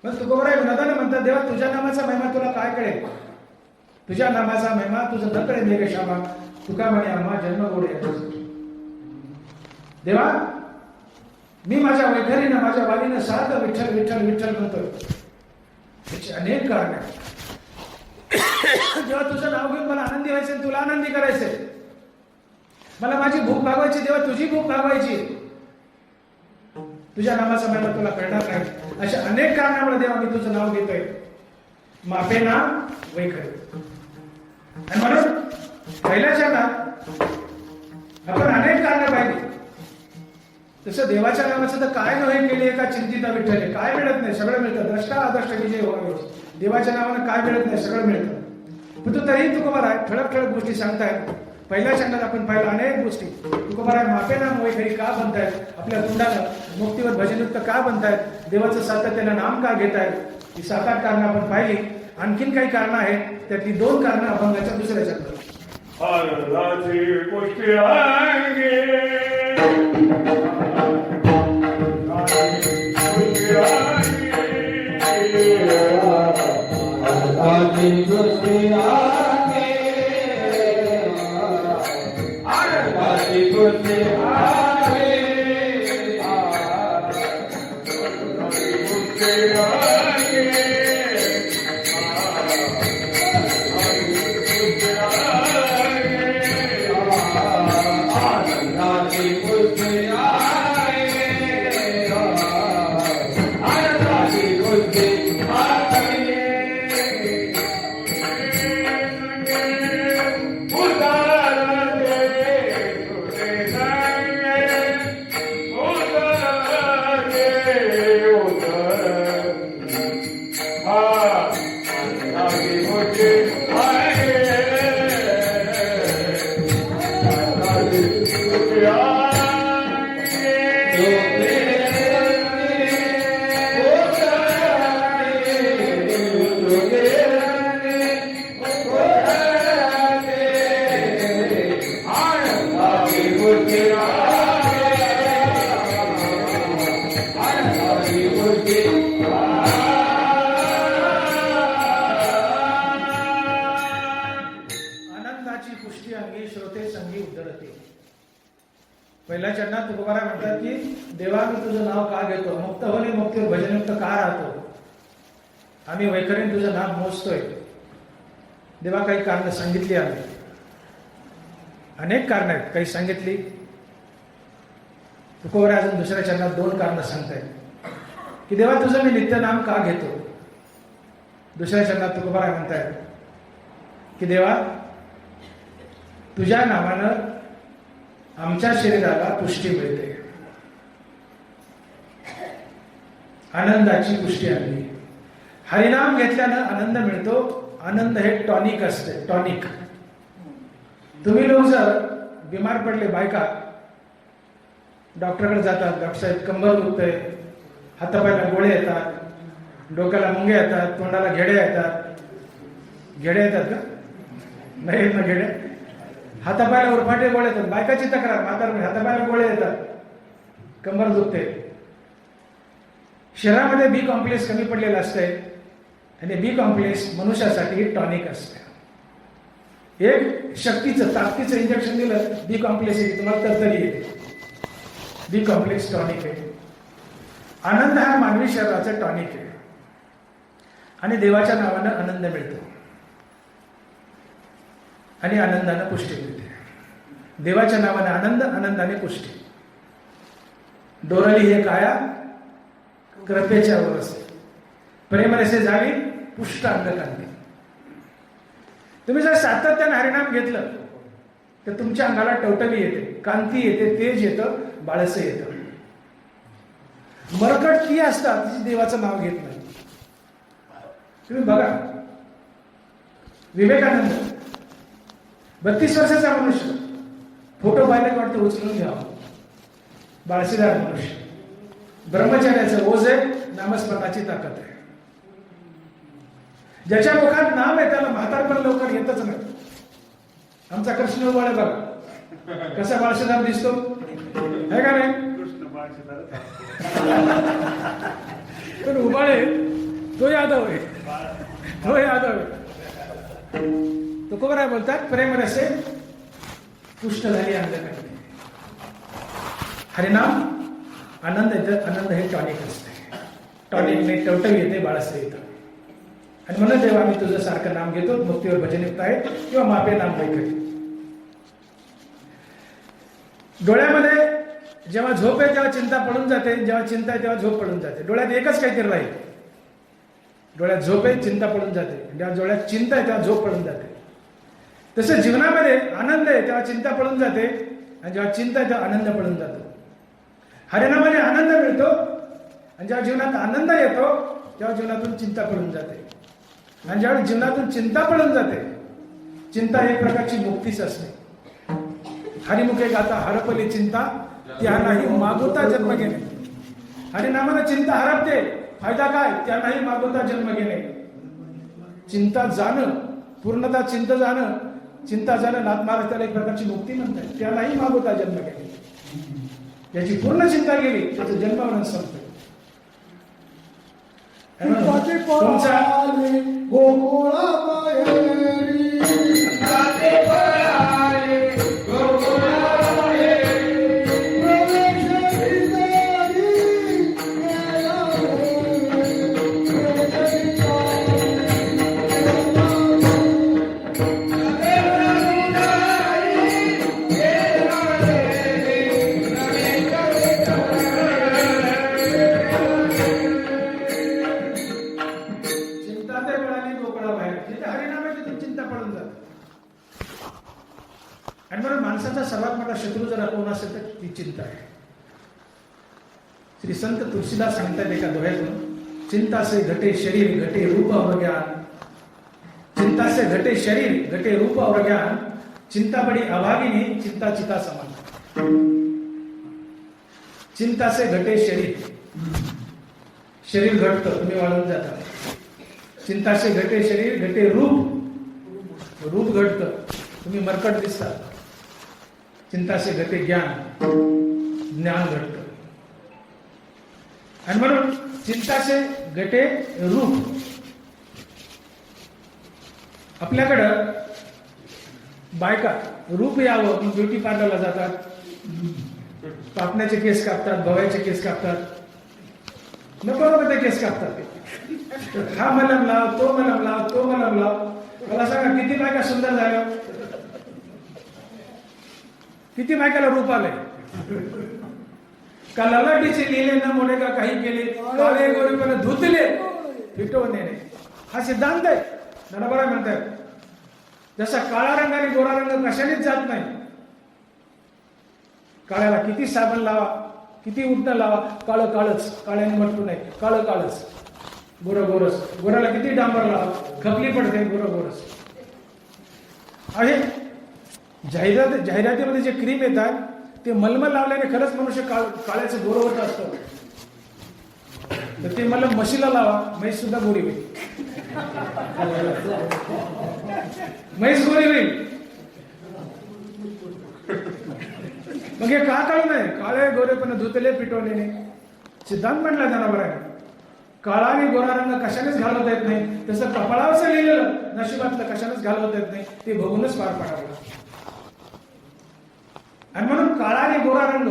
मग तुकोबराय नदाने म्हणतात देवा तुझ्या नामाचा महिमा तुला काय कळेल. तुझ्या नामाचा महिमा तुझं न कळेल हे कशामा. तुका म्हणे आम्हा जन्म गोडे. देवा मी माझ्या वैखरीनं माझ्या वाणीनं सारखं विठ्ठल विठ्ठल विठ्ठल म्हणतोय. त्याची अनेक कारण आहेत. जेव्हा तुझं नाव घेऊन मला आनंदी व्हायचं तुला आनंदी करायचंय. मला माझी भूक भागवायची तेव्हा तुझी भूक भागवायची. तुझ्या नामाचा महिमा तुला कळणार नाही. अशा अनेक कारणामुळे देवा मी तुझं नाव घेतोय. माफे नाम वैखरी. आणि म्हणून पहिल्याच्या ना आपण अनेक कारण पाहिली. तसं देवाच्या नावाचं तर काय नव्हे केले का चिंतिता विठ्ठल. काय मिळत नाही सगळं मिळतं. द्रष्टा अद्रष्ट विजय व्हावे. देवाच्या नावानं काय मिळत नाही सगळं मिळतं. पण तू तरी तुकोबार आहे ठळक ठळक गोष्टी सांगतायत. पहिल्या चंडात आपण पाहिलं अनेक गोष्टी. तुकोबार आहे माफे नाम वैखरी का बनतायत. आपल्या तोंडानं मुक्तीवर भजनयुक्त का बनतायत. देवाचं सातत्यानं नाम का घेत आहेत. ही 7-8 कारणं आपण पाहिली. आणखीन काही कारणं आहेत. त्यातली 2 कारणं अभंगाच्या दुसऱ्या चंडात. आनंदाची गोष्टी आहे पहिल्या चरणात तुकोबारा म्हणतात की देवा मी तुझं नाव का घेतो. मुक्त होणे मुक्तीवर भजनयुक्त का राहतो. आम्ही वैखरीने तुझं नाव मोजतोय. देवा काही कारण सांगितली. आम्ही अनेक कारण आहेत काही सांगितली. तुकोबारा अजून दुसऱ्या चरणात 2 कारणं सांगतायत की देवा तुझं मी नित्य नाम का घेतो. दुसऱ्या चरणात तुकोबारा म्हणतायत की देवा तुझ्या नावानं आमच्या शरीराला पुष्टी मिळते. आनंदाची पुष्टी आली. हरिनाम घेतल्यानं आनंद मिळतो. आनंद हे टॉनिक असते. टॉनिक. तुम्ही लोक जर बिमार पडले बायका डॉक्टरकडे जातात. डॉक्टर साहेब कंबर दुखतंय. हातापायला गोळे येतात. डोक्याला मुंगे येतात. तोंडाला घेडे येतात. घेडे येतात का नाही येत ना घेडे. हातापायला उरफाटे गोळे येतात. बायकाची तक्रार म्हातार हातापायला गोळे येतात. कंबर दुखते. शरीरामध्ये बी कॉम्प्लेक्स कमी पडलेलं असतंय आणि बी कॉम्प्लेक्स मनुष्यासाठी टॉनिक असतं. एक शक्तीचं ताकदीचं इंजेक्शन दिलं बी कॉम्प्लेक्स येते, तुम्हाला तरतरी येते. बी कॉम्प्लेक्स टॉनिक आहे. आनंद हा मानवी शरीराचा टॉनिक आहे आणि देवाच्या नावानं आनंद मिळतो आणि आनंदानं पुष्टी मिळते. देवाच्या नावाने आनंद, आनंदाने पुष्टी. डोरली हे काया कृपेच्या वरस प्रेमरसे जावी पुष्ट अंग कांती. तुम्ही जर सातत्याने हरिनाम घेतलं तर तुमच्या अंगाला टवटवी येते, कांती येते, तेज येतं, बाळसं येतं. मरकट ती असतात जी देवाचं नाव घेत नाही. तुम्ही बघा विवेकानंद 32 वर्षाचा मनुष्य, फोटो पाहिले वाटतं उचलून घ्यावा. बाळशीदार मनुष्य, ब्रह्मचार्याचं ओझ आहे, नामस्मरणाची ताकद आहे. ज्याच्या मुखात नाम आहे त्याला म्हातारपण लवकर येतच नाही. आमचा कृष्ण उबाळे बघा कसा बाळशीदार दिसतो, आहे का नाही? पण उबाळे तो यादव आहे, तो यादव आहे. तो कोण बोलतात प्रेम रसे पुष्ट झाली अंधकाराने. हरिनाम आनंद येतं, आनंद हे टॉनिक असते. टॉनिक नाही टवटवी येते, बाळसं येतं. आणि म्हणून तेव्हा आम्ही तुझं सारखं नाम घेतो. मुक्तीवर भजनयुक्त आहे किंवा मापे नाम वैखरी. डोळ्यामध्ये जेव्हा झोप आहे तेव्हा चिंता पडून जाते, जेव्हा चिंता आहे तेव्हा झोप पडून जाते. डोळ्यात एकच काहीतरी राहील. डोळ्यात झोप आहे, चिंता पडून जाते. जेव्हा डोळ्यात चिंता आहे तेव्हा झोप पडून जाते. तसं जीवनामध्ये आनंद आहे तेव्हा चिंता पडून जाते आणि जेव्हा चिंता आहे तेव्हा आनंद पडून जातो. हरिनामाने आनंद मिळतो आणि जेव्हा जीवनात आनंद येतो तेव्हा जीवनातून चिंता पडून जाते. आणि ज्यावेळी जीवनातून चिंता पडून जाते, चिंता एक प्रकारची मुक्तीच असते. हरिमुखे गाता हरपली चिंता त्यालाही मागोता जन्म घेणे. हरिनामाने चिंता हरपते, फायदा काय? त्यालाही मागोता जन्म घेणे. चिंता जाणं, पूर्णतः चिंता जाणं, चिंता जाणं नाथ महाराज त्याला एक प्रकारची मुक्ती म्हणतात. त्यालाही मागोता जन्म घेणे. याची पूर्ण चिंता गेली त्याचं जन्मावरण संपतं. तुमचा गोकुळा माहेरी आणि म्हणून माणसाचा सर्वात मोठा शत्रू जर कोण असेल तर ती चिंता आहे. श्री संत तुलसीदास सांगतात एका दोह्यातून, चिंता से घटे शरीर घटे रूप और ज्ञान. चिंता से घटे शरीर घटे रूप और ज्ञान. चिंता बड़ी अभागिनी चिंता चिता समान. चिंता से घटे शरीर, शरीर घटतं, तुम्ही वाढून जाता. चिंता से घटे शरीर घटे रूप, रूप घटतं, तुम्ही मरकट दिसता. चिंता से घटे ज्ञान, ज्ञान घटतं. आणि म्हणून चिंता से घटे रूप. आपल्याकडं बायका रूप यावं म्हणून ब्युटी पार्लरला जातात, पापण्याचे केस कापतात, भव्याचे केस कापतात. नको नको ते केस कापतात. हा मलम लाव, तो मलम लाव, तो मलम लाव. मला सांगा किती बायका सुंदर झाल्या, किती बायकाला रूप आलंय. का ललाटीचे लिहिले न मोडे का काही केले, काळे गोरेपणे धुतले फिटवणे. हा सिद्धांत आहे. बरोबर आहे म्हणतात. जसा काळा रंग आणि गोरा रंग कशानेच जात नाही. काळ्याला किती साबण लावा, किती उठणं लावा, काळं काळच, काळ्याने म्हटलं नाही, काळं काळच. गोरं गोरस, गोराला किती डांबर लावा, खपली पडते, गोरं गोरस आहे. जाहिरातीमध्ये जे क्रीम येतात ते मलमल लावल्याने खरंच मनुष्य काळ्याचं गोरवट असतं. तर ते मलम म्हशीला लावा, म्हैस सुद्धा गोरी होईल. म्हैस गोरी होईल. मग हे का काळू नाही? काळे गोरेपणे धुतले पिटवलेने सिद्धांत म्हणला जनावर आहे. काळा आणि गोरा रंग कशानेच घालवता येत नाही, तसं कपाळावरचं लिहिलेलं नशिबातलं कशानेच घालवता येत नाही, ते बघूनच पार पाडावं लागतं. आणि म्हणून काळा आणि गोरा रंग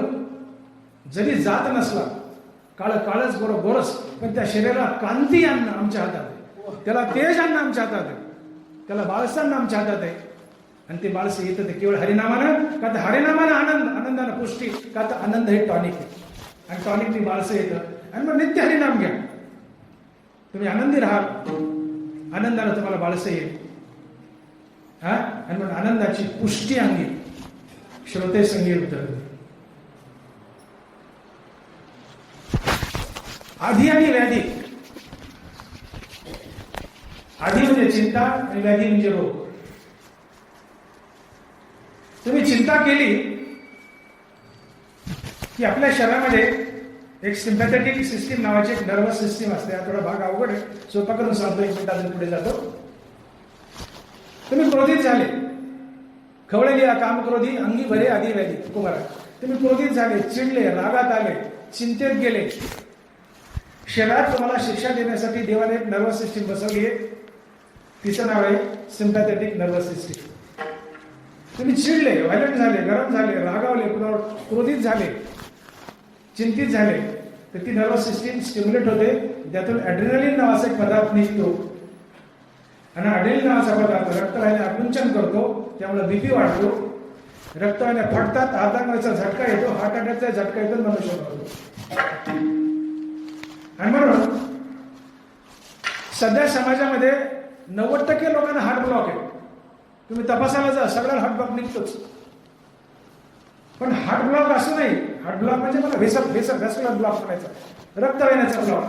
जरी जात नसला, काळं काळच गोरं गोरच, पण त्या शरीराला कांती आणणं आमच्या हातात आहे, त्याला तेज आणणं आमच्या हातात आहे, त्याला बाळस आणणं आमच्या हातात आहे. आणि ते बाळस येतं ते केवळ हरिनामानं, का तर हरिनामानं आनंदानं पुष्टी, का तर आनंद हे टॉनिक आहे आणि टॉनिकनी बाळस येतं. आणि मग नित्य हरिनाम घ्या, तुम्ही आनंदी राहाल, आनंदानं तुम्हाला बाळस येईल. हा, आणि मग आनंदाची पुष्टी अंगी श्रोते संगीत उत्तर. आधी आणि व्याधी. आधी म्हणजे चिंता आणि व्याधी म्हणजे रोग. तुम्ही चिंता केली की आपल्या शरीरामध्ये एक सिम्पॅथेटिक सिस्टीम नावाची एक नर्वस सिस्टीम असते. हा थोडा भाग अवघड आहे, सोपा करून सांगतो, 1 मिनिट अजून पुढे जातो. तुम्ही क्रोधित झाले, खवळली काम क्रोधी अंगी भरे आधी व्याधी. कुमारा, तुम्ही क्रोधित झाले, चिडले, रागात आले, चिंतेत गेले. शरीरात तुम्हाला शिक्षा देण्यासाठी देवाने एक नर्वस सिस्टीम बसवली आहे, तिचं नाव आहे सिम्पॅथेटिक नर्वस सिस्टीम. तुम्ही चिडले, व्हायलेंट झाले, गरम झाले, रागावले, पुन्हा क्रोधित झाले, चिंतित झाले, तर ती नर्वस सिस्टीम स्टिम्युलेट होते. त्यातून ॲड्रिनलिन नावाचा एक पदार्थ निघतो आणि ॲड्रिनलिन नावाचा पदार्थ रक्तवाहिन्या आकुंचन करतो, त्यामुळे बीपी वाढतो, रक्तवाहिन्या फटतात, हातांगचा झटका येतो, हार्ट अटॅकचा झटका येतो, मनुष्य मरतो. आणि म्हणून सध्या समाजामध्ये 90% लोकांना हार्ट ब्लॉक आहे. तुम्ही तपासायला जा, सगळ्याला हार्ट ब्लॉक निघतोच. पण हार्ट ब्लॉक असू नाही, हार्ट ब्लॉक म्हणजे मला व्हेसकुलर ब्लॉक म्हणायचा, रक्तवाहिन्याचा ब्लॉक.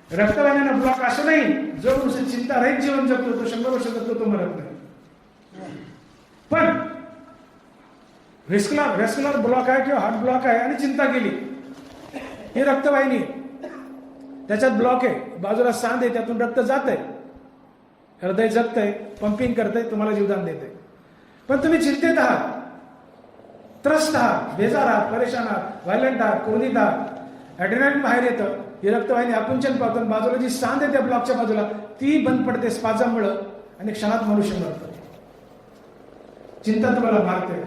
रक्तवाहिन्याचा ब्लॉक असू नाही, जो मनुष्य चिंता रहित जीवन जगतो तो 100 वर्ष जगतो, तो मरत नाही. पण व्हेस्कुलर ब्लॉक आहे किंवा हार्ट ब्लॉक आहे आणि चिंता केली, ही रक्तवाहिनी त्याच्यात ब्लॉक आहे, बाजूला सांध आहे, त्यातून रक्त जात आहे, हृदय जगतंय, पंपिंग करतंय, तुम्हाला जीवदान देते. पण तुम्ही चिंतेत आहात, त्रस्त आहात, बेजार आहात, परेशान आहात, व्हायलेंट आहात, क्रोधित आहात, ॲड्रिनलिन बाहेर येतं, ही रक्तवाहिनी आकुंचन पावतो, बाजूला जी सांध आहे त्या ब्लॉकच्या बाजूला ती बंद पडते स्पाझममुळं आणि क्षणात मनुष्य मरतो. चिंता तुम्हाला मारते.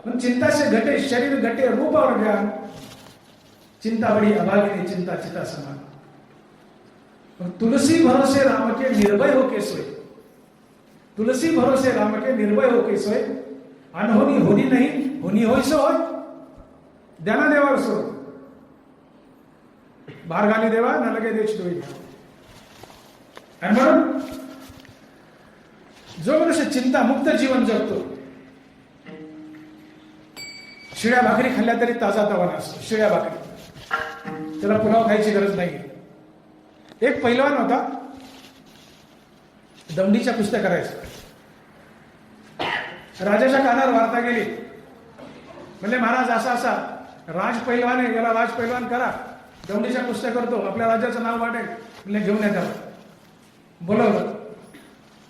पण चिंता से घटे शरीर घटे रूप और ज्ञान, चिंता बड़ी अभागिनी चिंता चिता समान. तुलसी भरोसे राम के निर्भय होके सोए, तुलसी भरोसे राम के निर्भय होके सोए, अनहोनी होनी नहीं, होनी होई सो होय, द्याना देवावर सो, बारगाली देवा न लगे देश डोई. आणि म्हणून जो मनुष्य चिंता मुक्त जीवन जगतो, शिळ्या भाकरी खाल्ल्या तरी ताजा तवाना असतो. शिळ्या भाकरी, त्याला पुलाव खायची गरज नाही. एक पैलवान होता, दंडीच्या कुस्त्या करायच्या. राजाच्या कानावर वार्ता गेली, म्हणजे महाराज असा असा राज पैलवान आहे, याला राज पैलवान करा, दंडीच्या कुस्त्या करतो, आपल्या राजाचं नाव वाटेल. म्हणजे घेऊन येतात, बोलवलं.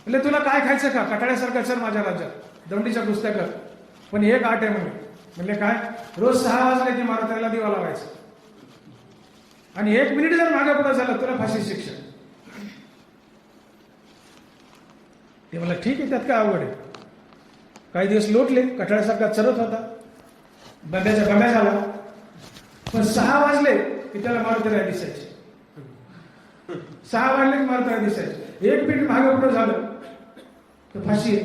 म्हणजे तुला काय खायचं का, कटाळ्यासारखं चल माझ्या राज्यात दंडीच्या कुस्त्या कर, पण एक आट आहे म्हणजे काय, रोज 6 वाजले की महाराजाला दिवा लावायचा आणि 1 मिनिट जर मागे पुढे झालं तुला फाशी शिक्षा. ते मला ठीक आहे, त्यात काय अवघड आहे. काही दिवस लोटले, कटाळ्यासारखा चरत होता, बंड्याच्या बंड्या झाला, पण 6 वाजले की त्याला मारुतीला दिसायचे. 6 वाजले की मारुतीला दिसायचे. 1 मिनिट मागे पुढे झालं तर फाशी.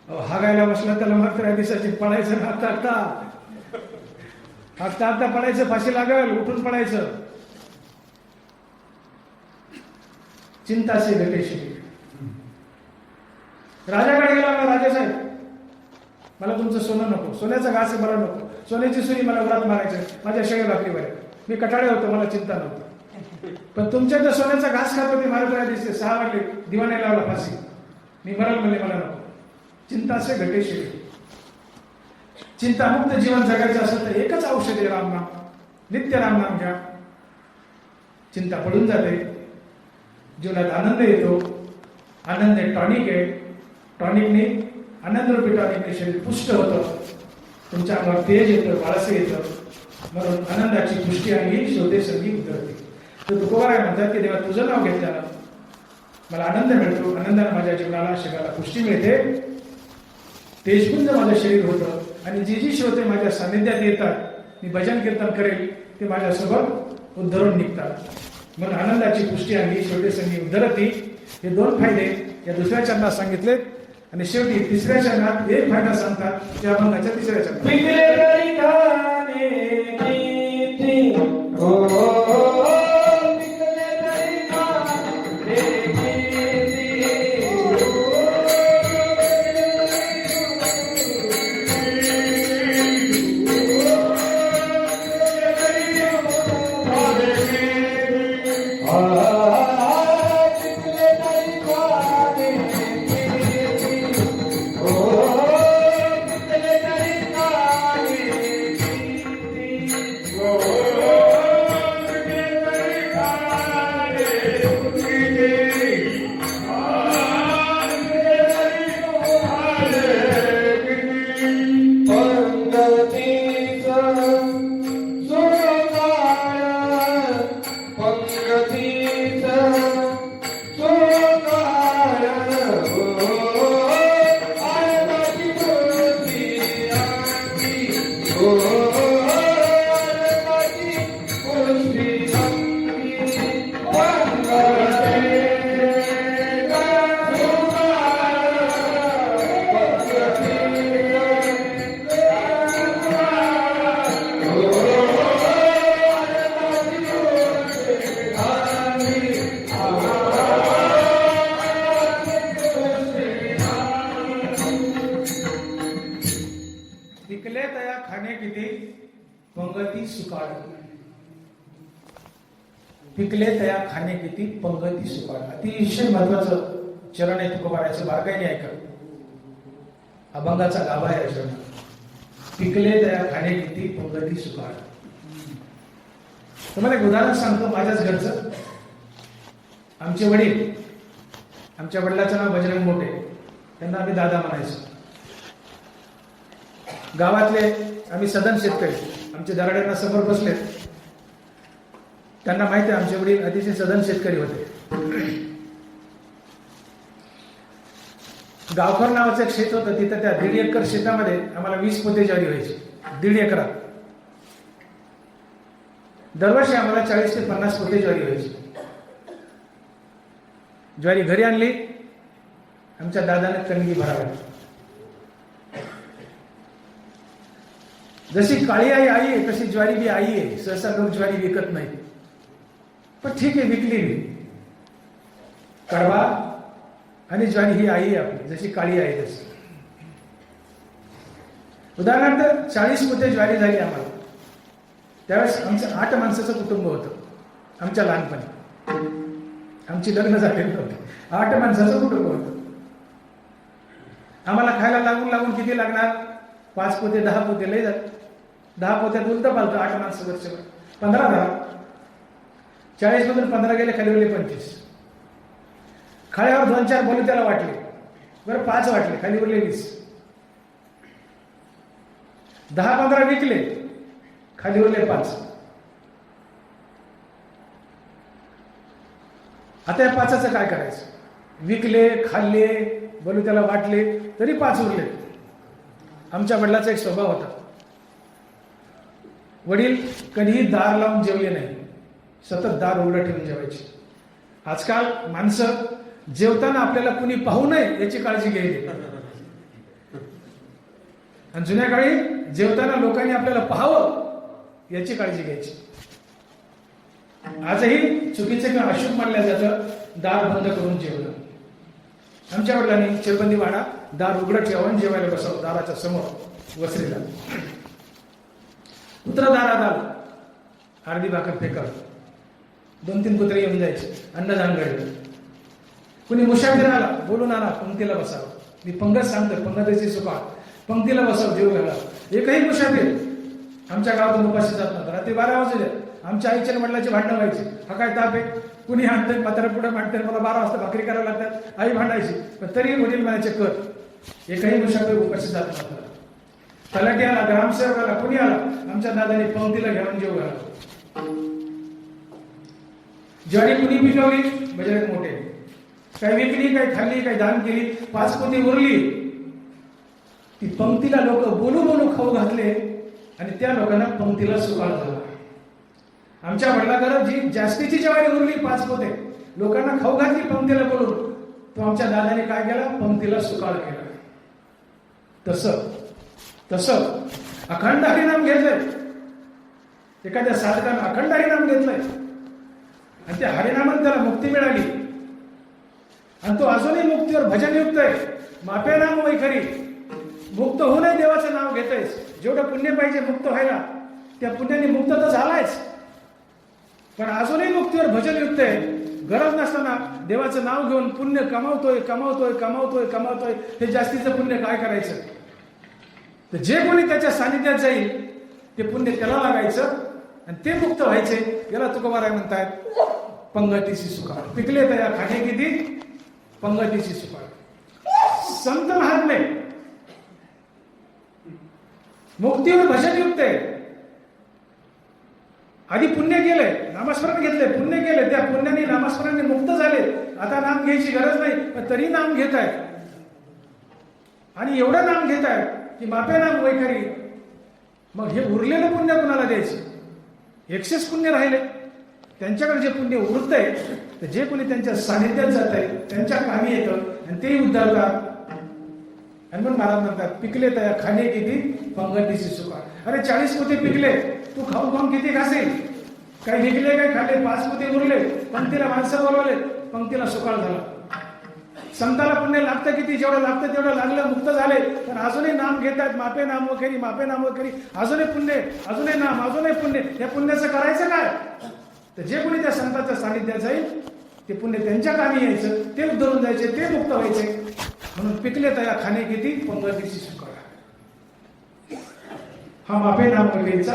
हागायला बसला त्याला मारुतीला दिसायचे. पडायचं आता पडायचं, फाशी लागल, उठून पडायचं. चिंता से घटे शरीर. राजाकडे गेला, राजासाहेब मला तुमचं सोनं नको, सोन्याचा घास मला नको, सोन्याची सुरी मला उरात मारायचं, माझ्या शेळ्या भाकरीवर आहे, मी कटाळे होतो, मला चिंता नव्हती. पण तुमच्या जर सोन्याचा घास खात होते, मला दिसते 6 वाजले दिवाने लावला फाशी, मी मरल म्हणले, मला नको. चिंता से घटे शरीर. चिंतामुक्त जीवन जगायचं असेल तर एकच औषध आहे, रामनाम. नित्य रामनाम घ्या, चिंता पडून जाते, जीवनात आनंद येतो. आनंद हे टॉनिक आहे, टॉनिकने आनंद रूपी टॉनिकने शरीर पुष्ट होतं, तुमच्या अंगावर तेज येतं, बाळसे येतं, म्हणून आनंदाची पुष्टी अंगी शोधे संगी उतरते. तर तुकोबाराय म्हणतात की देवा तुझं नाव घेतल्यानं मला आनंद मिळतो, आनंदाने माझ्या जीवनाला शरीराला पुष्टी मिळते, तेजपुंज माझं शरीर होतं आणि जी जी श्रोते माझ्या सानिध्यात येतात मी भजन कीर्तन करेल ते माझ्यासोबत उद्धरून निघतात. म्हणून आनंदाची पुष्टी अंगी शोधे संगी उद्धरती. हे दोन फायदे या दुसऱ्या चरणात सांगितले आणि शेवटी तिसऱ्या चरणात एक फायदा सांगतात त्या अभंगाच्या तिसऱ्या चरणात. पिकले तरी खाणे किती, ओ पिकले तरी खाणे पिकले तया खाणे किती पंगती सुकाळ. पिकले तया खाणे किती पंगती सुकाळ. अतिशय महत्वाचं चरण आहे तुकोबारायचं, बारकाईने ऐका. अभंगाचा गाभा आहे चरण. पिकले तया खाणे किती पंगती सुकाळ. तुम्हाला एक उदाहरण सांगतो माझ्याच घरचं. आमचे वडील, आमच्या वडिलाचं नाव बजरंग मोठे, त्यांना आम्ही दादा म्हणायचो. गावातले आम्ही सदन शेतकरी, आमचे दराड्यांना समोर बसले, त्यांना माहिती आहे आमचे वडील अतिशय सदन शेतकरी होते. गावखर नावाचं एक शेत होतं, तिथं त्या 1.5 एकर शेतामध्ये आम्हाला 20 पोते ज्वारी व्हायची. 1.5 एकरात दरवर्षी आम्हाला 40 ते 50 पोते ज्वारी व्हायची. ज्वारी घरी आणली, आमच्या दादाने कणगी भरावी. जशी काळी आई आहे तशी ज्वारी बी आई आहे. सहसा लोक ज्वारी विकत नाही, पण ठीक आहे विकली मी. कडवा आणि ज्वारी ही आई आहे आपली, जशी काळी आहे तशी. उदाहरणार्थ 40 पोते ज्वारी झाली आम्हाला. त्यावेळेस आमचं 8 माणसाचं कुटुंब होतं आमच्या लहानपणी. आमची लग्न झालेली नव्हती. 8 माणसाचं कुटुंब होतं. आम्हाला खायला लागून किती लागणार? 5 पोते 10 पोते लय जात. 10 पोत्यात उलटं पालतं 8 माणसं वर्षभर 15 10. 40 मधून 15 गेले, खाली उरले 25. खाळ्यावर 2-4 बोलू त्याला वाटले, बरं 5 वाटले, खाली उरले 20. 10-15 विकले, खाली उरले 5. आता या 5चं काय करायचं? विकले, खाल्ले, बोलू त्याला वाटले, तरी 5 उरले. आमच्या वडिलाचा एक स्वभाव होता, वडील कधीही दार लावून जेवले नाही, सतत दार उघडं ठेवून जेवायचे. आजकाल माणसं जेवताना आपल्याला कुणी पाहू नये याची काळजी घ्यायची, आणि जुन्या काळी जेवताना लोकांनी आपल्याला पाहावं याची काळजी घ्यायची. आजही चुकीचे किंवा अशुभ मानल्या जातं दार बंद करून जेवणं. आमच्या वडिलांनी चिरबंदी वाडा, दार उघडं ठेवून जेवायला बसावं दाराच्या समोर वसरीला. कुत्रा दारात आलं, अर्धी भाकर फेकावं, 2-3 कुत्रे येऊन जायचे, अन्नदान घडलं. कुणी मुसाफिर आला, बोलून आला, पंक्तीला बसावं. मी पंगत सांगतो, पंगतीची सुपा, पंक्तीला बसावं, जेव घाला. एकही मुसाफिर आमच्या गावातून उपाशी जात नव्हता. रात्री 12 वाजले, आमच्या आईच्या वडिलाची भांडणं व्हायची. हा काय ताप आहे, कुणी आणतंय म्हातारा पुढे मांडते, मला 12 वाजता भाकरी करायला लागतात, आई भांडायची. पण तरी वडील म्हणायचे कर. एकही मुसाफिर उपाशी जात नव्हता. तलाठी आला, ग्रामसेवक आला, कुणी आला, आमच्या दादाने पंक्तीला घेऊन जेव घाला. ज्वारी कुणी पिकवली, बजरंग मोठे. काही विकली, काही खाल्ली, काही दान केली, 5 पोती उरली, ती पंक्तीला लोक बोलू बोलू खाऊ घातले आणि त्या लोकांना पंक्तीला सुकाळ झाला. आमच्या वडिलांकडे जी जास्तीची ज्वारी उरली 5 पोते लोकांना खाऊ घातली पंक्तीला बोलून, तो आमच्या दादाने काय केला, पंक्तीला सुकाळ केला. तसं अखंड हरिनाम घेतलंय. एखाद्या साधकानं अखंड हरिनाम घेतलंय आणि त्या हरिनामाने त्याला मुक्ती मिळाली आणि तो अजूनही मुक्तीवर भजनयुक्त आहे. मापे नाम वैखरी, मुक्त होऊ नये देवाचं नाव घेतोयस. जेवढं पुण्य पाहिजे मुक्त व्हायला, त्या पुण्याने मुक्त तर झालायच, पण अजूनही मुक्तीवर भजनयुक्त आहे. गरज नसताना देवाचं नाव घेऊन पुण्य कमावतोय. हे जास्तीचं पुण्य काय करायचं? तर जे कोणी त्याच्या सानिध्यात जाईल ते पुण्य त्याला लागायचं आणि ते मुक्त व्हायचे. याला तुकोबाराय म्हणतात पंगतीची सुकाळ. पिकले तया खाणे किती, पंगतीची सुकाळ. संत महात्मे मुक्तीवर भजनयुक्त आहे. आधी पुण्य केलंय, नामस्मरण घेतलंय, पुण्य केलंय, त्या पुण्याने नामस्मरणाने मुक्त झाले. आता नाम घ्यायची गरज नाही, पण तरी नाम घेत आहे आणि एवढं नाम घेत आहे की मापे नाम वैखरी. मग हे उरलेलं पुण्य कुणाला द्यायचं? 100 पुण्य राहिले. त्यांच्याकडे जे पुण्य उरतंय तर जे कोणी त्यांच्या सानिध्यात जात आहे त्यांच्या कामी येतं आणि तेही उद्धारतात. आणि मग महाराज म्हणतात पिकले तया खाणे किती, पंगतीची सुकाळ. अरे 40 पोते पिकले, तू खाऊन किती खाशील? काही विकले, काही खाल्ले, 5 पोते उरले, पंक्तीला माणसं बोलवले, पंक्तीला सुकाळ झाला. संताला पुण्य लागतं किती, जेवढं लागतं तेवढं लागलं, मुक्त झाले, पण अजूनही नाम घेतात. मापे नाम वखरी, अजूनही पुण्य, अजूनही नाम, अजूनही पुण्य. या पुण्याचं करायचं काय? तर जे कोणी त्या संताच्या सानिध्यात जाईल ते पुण्य त्यांच्या कामी यायचं, ते उद्धरून जायचे, ते मुक्त व्हायचे. म्हणून पिकले तया खाणे किती, पंगतीची सुकाळ. हा मापे नाम वखरीचा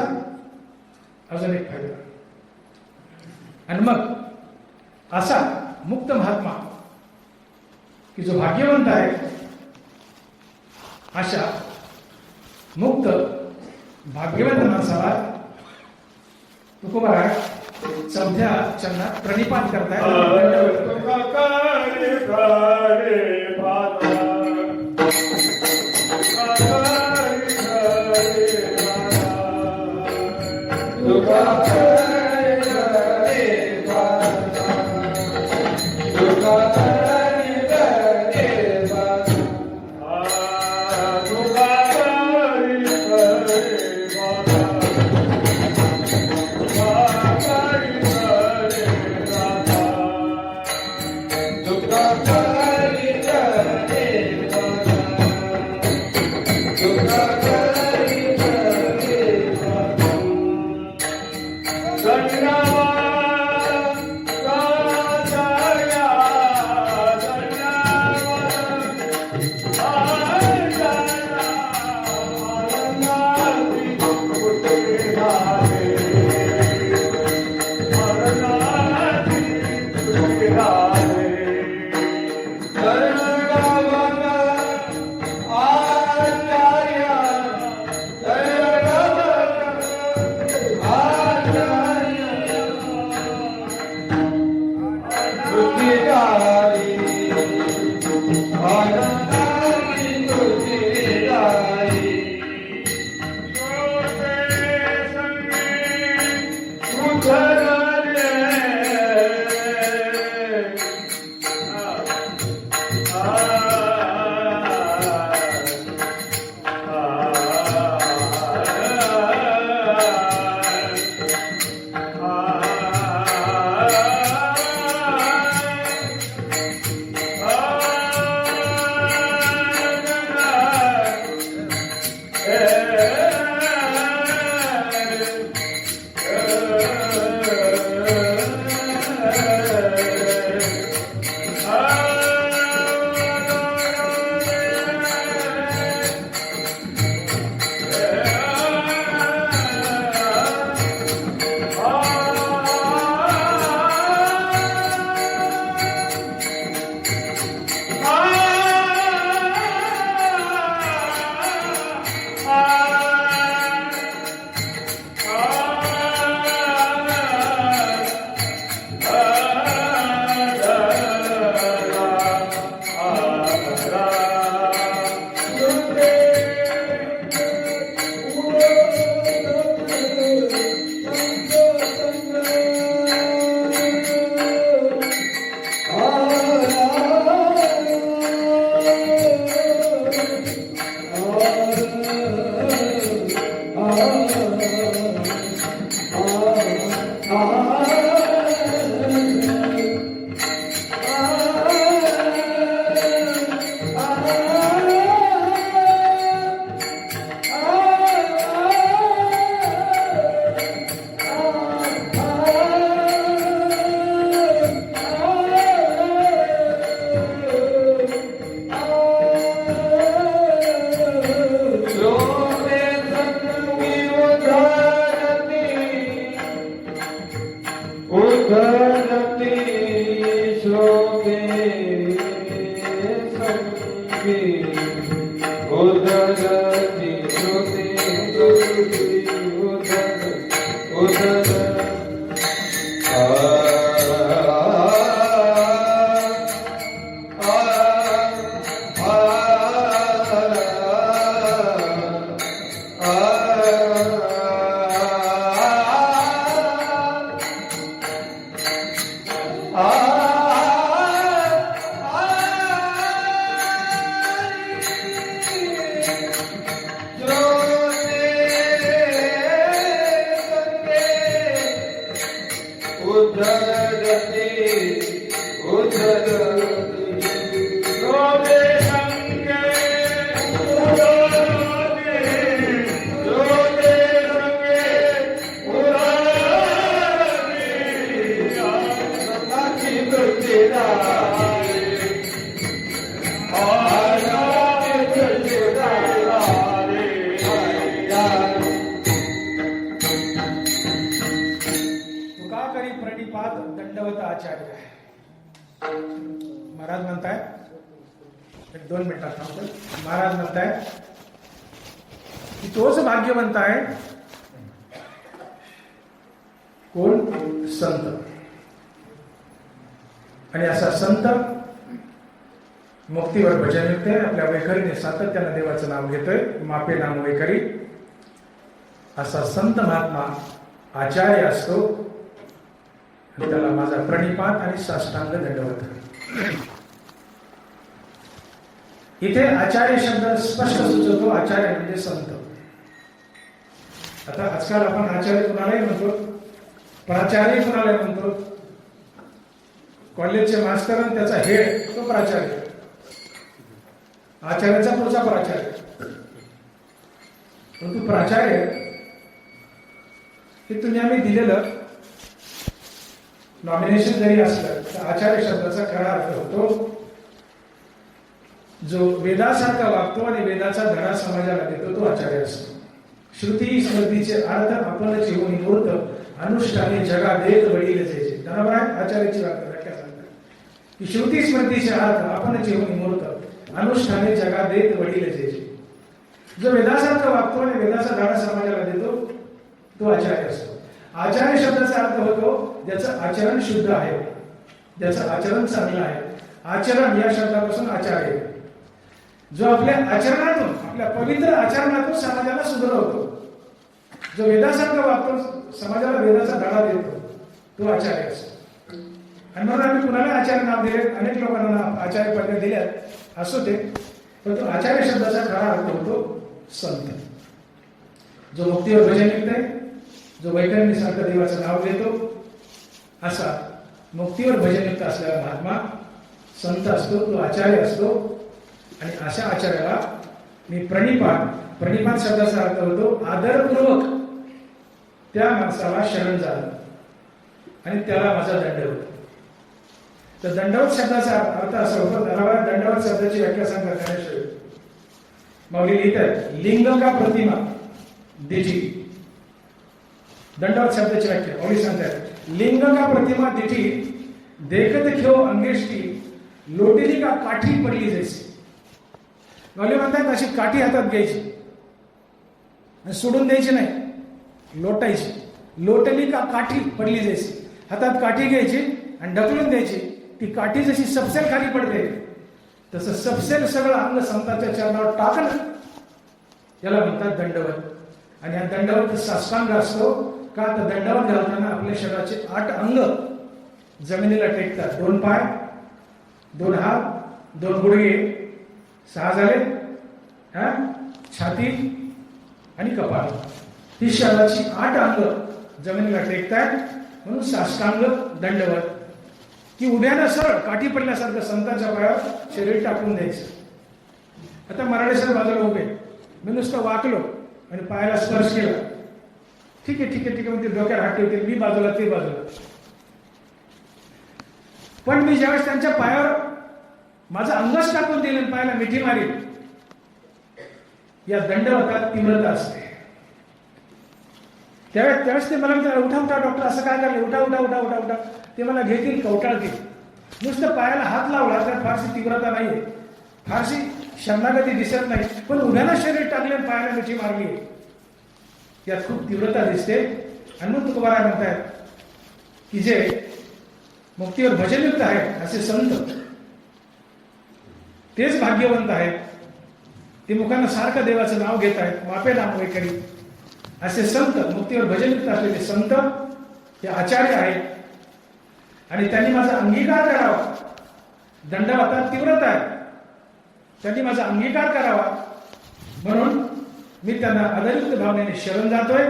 अजून एक फायदा. आणि मग असा मुक्त महात्मा की जो भाग्यवंत आहे, अशा मुक्त भाग्यवंत माणसाला तुकोबाराय 4थ्या चरणात प्रणिपात करताय. महाराज म्हणताय, एक 2 मिनिटात थांबतो. महाराज म्हणताय की तोच भाग्यवंत आहे कोण? संत. आणि असा संत मुक्तीवर भजन येते, आपल्या वैखरीने सातत्यानं देवाचं नाव घेतोय, मापे नाम वैखरी. असा संत महात्मा आचार्य असतो, आणि त्याला माझा प्रणिपात आणि साष्टांग दंडवत. इथे आचार्य शब्द स्पष्ट सुचवतो, आचार्य म्हणजे संत. आता आजकाल आपण आचार्य कुणालाही म्हणतो, प्राचार्य कुणालाही म्हणतो. कॉलेजचे मास्तर आणि त्याचा हेड तो प्राचार्य, आचार्याचा पुढचा प्राचार्य. परंतु प्राचार्य हे तुम्ही आम्ही दिलेलं नॉमिनेशन जरी असलं तर आचार्य शब्दाचा खरा अर्थ होतो जो वेदासारखा वागतो आणि वेदाचा धडा समाजाला देतो, तो आचार्य असतो. श्रुती स्मृतीचे अर्थ आपण जीवन मूर्त अनुष्ठाने जगा देत वडील जायचे. बरोबर आहे. आचार्याची व्याख्या सांगतात की श्रुती स्मृतीचे अर्थ आपण जीवन मूर्त अनुष्ठाने जगा देत वडील जायचे. जो वेदासारखा वागतो आणि वेदाचा धडा समाजाला देतो, तो आचार्य असतो. आचार्य शब्दाचा अर्थ होतो ज्याचं आचरण शुद्ध आहे, ज्याचं आचरण चांगलं आहे. आचरण या शब्दापासून आचार्य, जो आपल्या आचरणातून, आपल्या पवित्र आचरणातून समाजाला सुधारवतो, जो वेदासारखा वागतो, समाजाला वेदाचा धडा देतो, तो आचार्य असतो. आणि म्हणून आम्ही कुणाला आचार्य नाव दिले, अनेक लोकांना आचार्य पदवी दिल्यात असो ते, पण तो आचार्य शब्दाचा खरा अर्थ होतो संत. जो मुक्तीवर भजन निघतंय, जो वैकरणीसारखं देवाचं नाव घेतो, असा मुक्तीवर भजनयुक्त असलेला महात्मा संत असतो, तो आचार्य असतो. आणि अशा आचार्याला मी प्रणिपात शब्दाचा अर्थ होतो आदरपूर्वक त्या माणसाला शरण जाणं आणि त्याला माझा दंडवत. तर दंडवत शब्दाचा अर्थ असा होतो, त्याला दंडवत शब्दाची व्याख्या सांगतात ज्ञानेश्वरी. माऊली लिहितात, लिंग का प्रतिमा दिठी. दंडवत शब्दाची व्याख्या माऊली सांगतात, लिंग का प्रतिमा दिठी देखत घेऊ अंगेष्टी लोटेली का काठी पडली जैसी. माऊली म्हणतात अशी काठी हातात घ्यायची, सोडून द्यायची नाही, लोटायची. लोटली का काठी पडली जैसी. हातात काठी घ्यायची आणि ढकलून द्यायची. ती काठी जशी सपसेल खाली पडते, तसं सपसेल सगळं अंग संतांच्या चरणावर टाकणं, याला म्हणतात दंडवत. आणि हा दंडवत साष्टांग असतो, का तर दंडावर घालताना आपल्या शरीराचे 8 अंग जमिनीला टेकतात. 2 पाय, 2 हात, 2 गुडघे, 6 झाले, हा, छाती आणि कपाळ. ही शरीराची 8 अंग जमिनीला टेकतात. म्हणून साष्टांग दंडवत, की उभ्यानं सरळ काठी पडल्यासारखं संतांच्या पायावर शरीर टाकून द्यायचं. आता मराठेश्वर बाजूला उभे, मी नुसतं वाकलो आणि पायाला स्पर्श केला, ठीक आहे ठीक आहे ठीक आहे म्हणते, डोक्यावर हात ठेवते, मी बाजूला ते बाजूला. पण मी ज्यावेळेस त्यांच्या पायावर माझं अंगच टाकून दिलं आणि पायाला मिठी मारी, या दंडवतात तीव्रता असते. त्यावेळेस ते मला म्हणतात, उठा उठा डॉक्टर, असं काय करले, उठा उठा उठा उठा उठा. ते मला घेतील, कवटाळतील. नुसतं पायाला हात लावला त्यात फारशी तीव्रता नाहीये, फारशी शरणागती दिसत नाही, पण उभ्यानं शरीर टाकले पायाला मिठी मारली, यात खूप तीव्रता दिसते. आणि मग तुकोबाराय म्हणतायत की जे मुक्तीवर भजनयुक्त आहेत असे संत, तेच भाग्यवंत आहेत. ते मुखानं सारखं देवाचं नाव घेत आहेत, मापे नाम वैखरी. असे संत, मुक्तीवर भजनयुक्त असलेले संत हे आचार्य आहेत. आणि त्यांनी माझा अंगीकार करावा. दंडवतात तीव्रता आहे, त्यांनी माझा अंगीकार करावा म्हणून मी त्यांना आदरयुक्त भावनेने शरण जातोय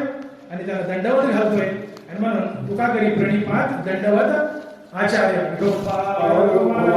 आणि त्यांना दंडवत घालतोय. आणि म्हणून तुका करी प्रणिपात दंडवत आचार्य गोपाल